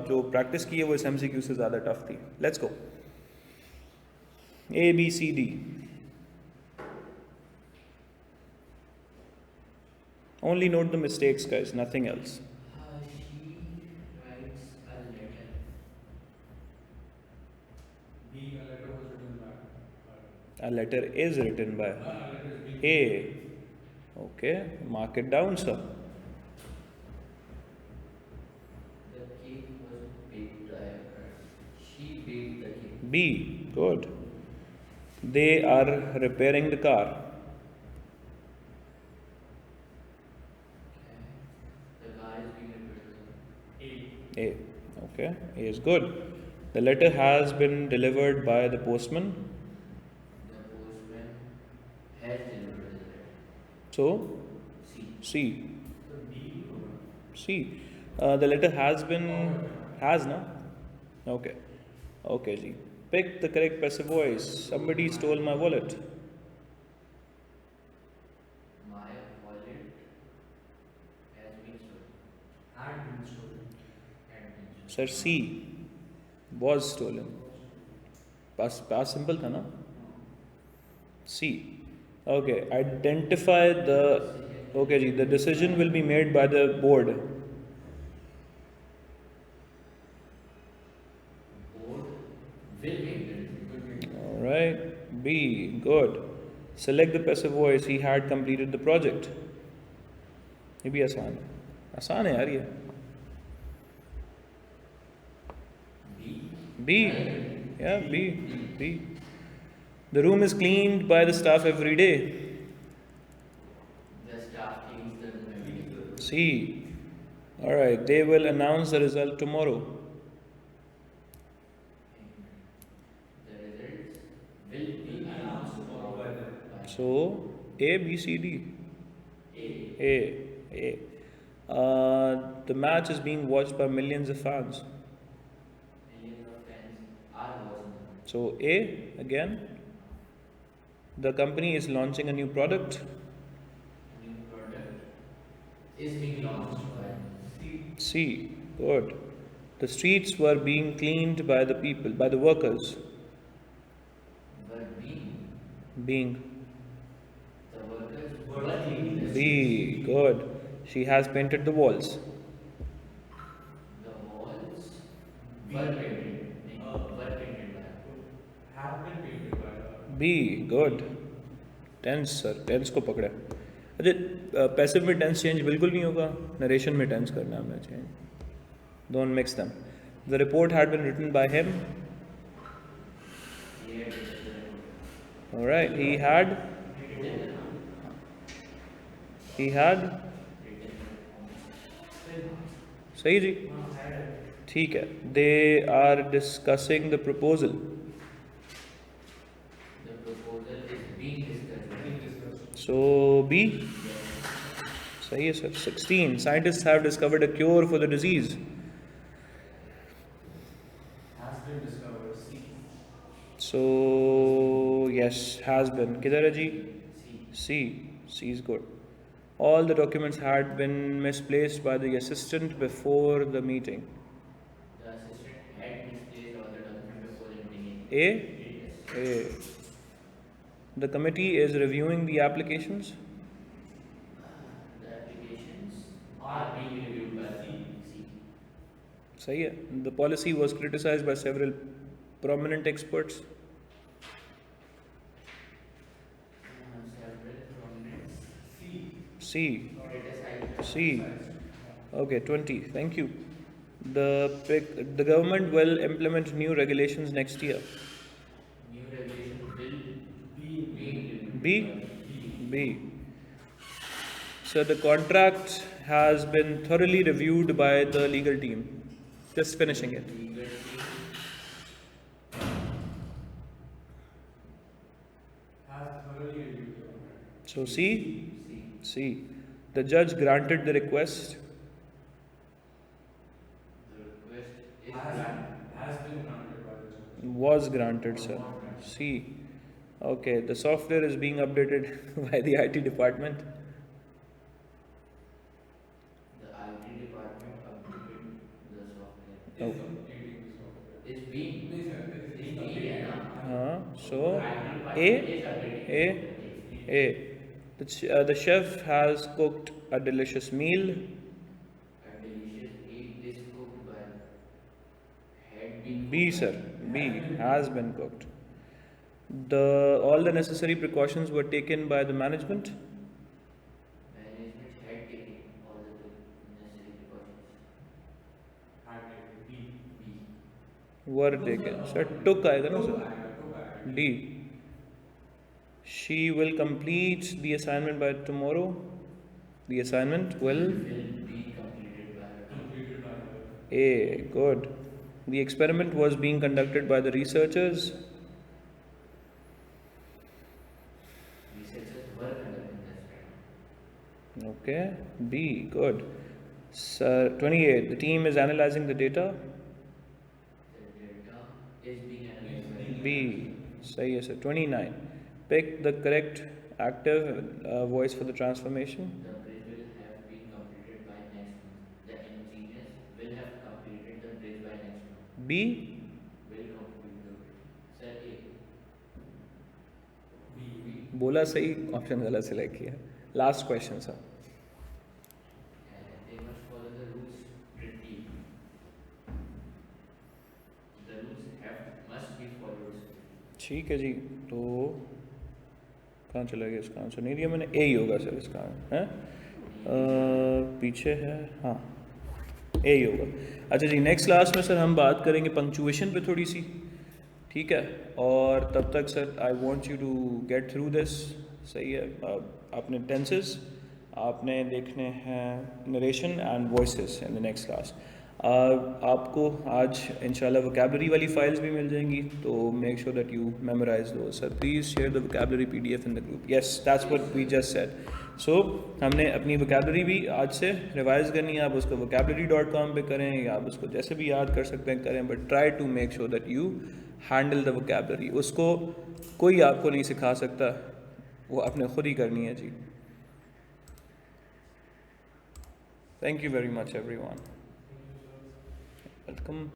जो practice की है वो इस MCQ से ज़्यादा tough थी. Let's go. A, B, C, D. Only note the mistakes, guys. Nothing else. She writes a letter. B, a letter was written by. A letter is written by A letter is being. A. Okay, mark it down, sir. The cake was baked by her. She baked the cake. B. Good. They are repairing the car. Okay. The car is being repaired. A. A. Okay, A is good. The letter has been delivered by the postman. The postman has delivered the letter. So, C. C. The B. C. The letter has been. Has, na? Okay. Okay, G. Pick the correct passive voice. Somebody stole my wallet. My wallet has been stolen. Had been stolen. Had been stolen. Sir, C. Was stolen. Past simple tha na? C. Okay. Identify the. Okay, G. The decision will be made by the board. Board will make it. Alright. B. Good. Select the passive voice. He had completed the project. ये भी आसान है. आसान है यार ये. B. B. Yeah, B. B. The room is cleaned by the staff every day. The staff cleans the room every day. C. Alright. They will announce the result tomorrow. The results will be announced tomorrow by them. So, A, B, C, D. A. A. The match is being watched by millions of fans. Millions of fans are watching the match. So, A again. The company is launching a new product. New product is being launched by C. C. Good. The streets were being cleaned by the people, by the workers. But Being. the workers were cleaning the B. Good. She has painted the walls. The walls were painted. Were painted by. Have been painted by her. B. Good. Tense, sir. Tense को पकड़ा. अच्छा, passive में tense change बिल्कुल नहीं होगा. Narration में tense करना है हमने change. Don't mix them. The report had been written by him. He had written the report. All right. He had. He had. सही जी. ठीक है. They are discussing the proposal. The proposal is being discussed. So B. सही है sir. 16. Scientists have discovered a cure for the disease. Has been discovered. C. So yes, has been. किधर है जी? C. C. C is good. All the documents had been misplaced by the assistant before the meeting. The assistant had misplaced all the documents before the meeting. A. Yes. A. The committee is reviewing the applications. The applications are being reviewed by C. सही है. The policy was criticized by several prominent experts. Several prominent C. C. criticized. C. Okay, 20. Thank you. The government will implement new regulations next year. New regulation will B. be implemented B. by B. So the contract has been thoroughly reviewed by the legal team. Just finishing it. legal team. Has thoroughly reviewed the contract. So C. C. C. The judge granted the request. The request is Has, granted. has been granted by the judge. Was granted, sir. C. Okay, the software is being updated by the IT department. The IT department updated the software. Is Oh. completing the software. Is being. नहीं sir, it is Is being completed. है ना? So IT department A. is updating A. the software. A. The chef has cooked a delicious meal. A delicious meal is cooked by. Had been. B, cooked sir. by- B has been cooked. All the necessary precautions were taken by the management. Management had taken all the necessary precautions. Had taken B. B. Were taken. Sir, took आएगा ना Took sir. आएगा, took आएगा. D. She will complete the assignment by tomorrow. The assignment will. Be completed by her. Completed by the A. Good. The experiment was being conducted by the researchers. Researchers were conducting the experiment. Okay. B. Good. Sir, 28. The team is analyzing the data. The data is being analyzed by B. सही है sir. 29. Pick the correct active voice for the transformation. The bridge will have been completed by next month. The engineers will have completed the bridge by next month. B. Will complete the bridge. Sir A. B. बोला सही, option गलत select किया. Last question sir. They must follow the rules strictly. The rules must be followed strictly. ठीक है जी. तो कहाँ चला गया इसका आंसर? नहीं दिया मैंने. ए ही होगा सर इसका है. पीछे है. हाँ, ए ही होगा. अच्छा जी, नेक्स्ट क्लास में सर हम बात करेंगे पंक्चुएशन पे थोड़ी सी. ठीक है. और तब तक sir I want you to get through this. सही है. आपने टेंसेस आपने देखने हैं, narration and voices in the next class. आपको आज इंशाल्लाह वोकैबलरी वाली फाइल्स भी मिल जाएंगी, तो make sure that you memorise दो. Sir please share the vocabulary PDF in the group. Yes, that's what we just said. So हमने अपनी वोकैबलरी भी आज से रिवाइज करनी है. आप उसको vocabulary.com पे करें या आप उसको जैसे भी याद कर सकते हैं करें, but try to make sure that you handle the vocabulary. उसको कोई आपको नहीं सिखा सकता, वो आपने खुद ही करनी है जी. Thank you very much everyone. Welcome.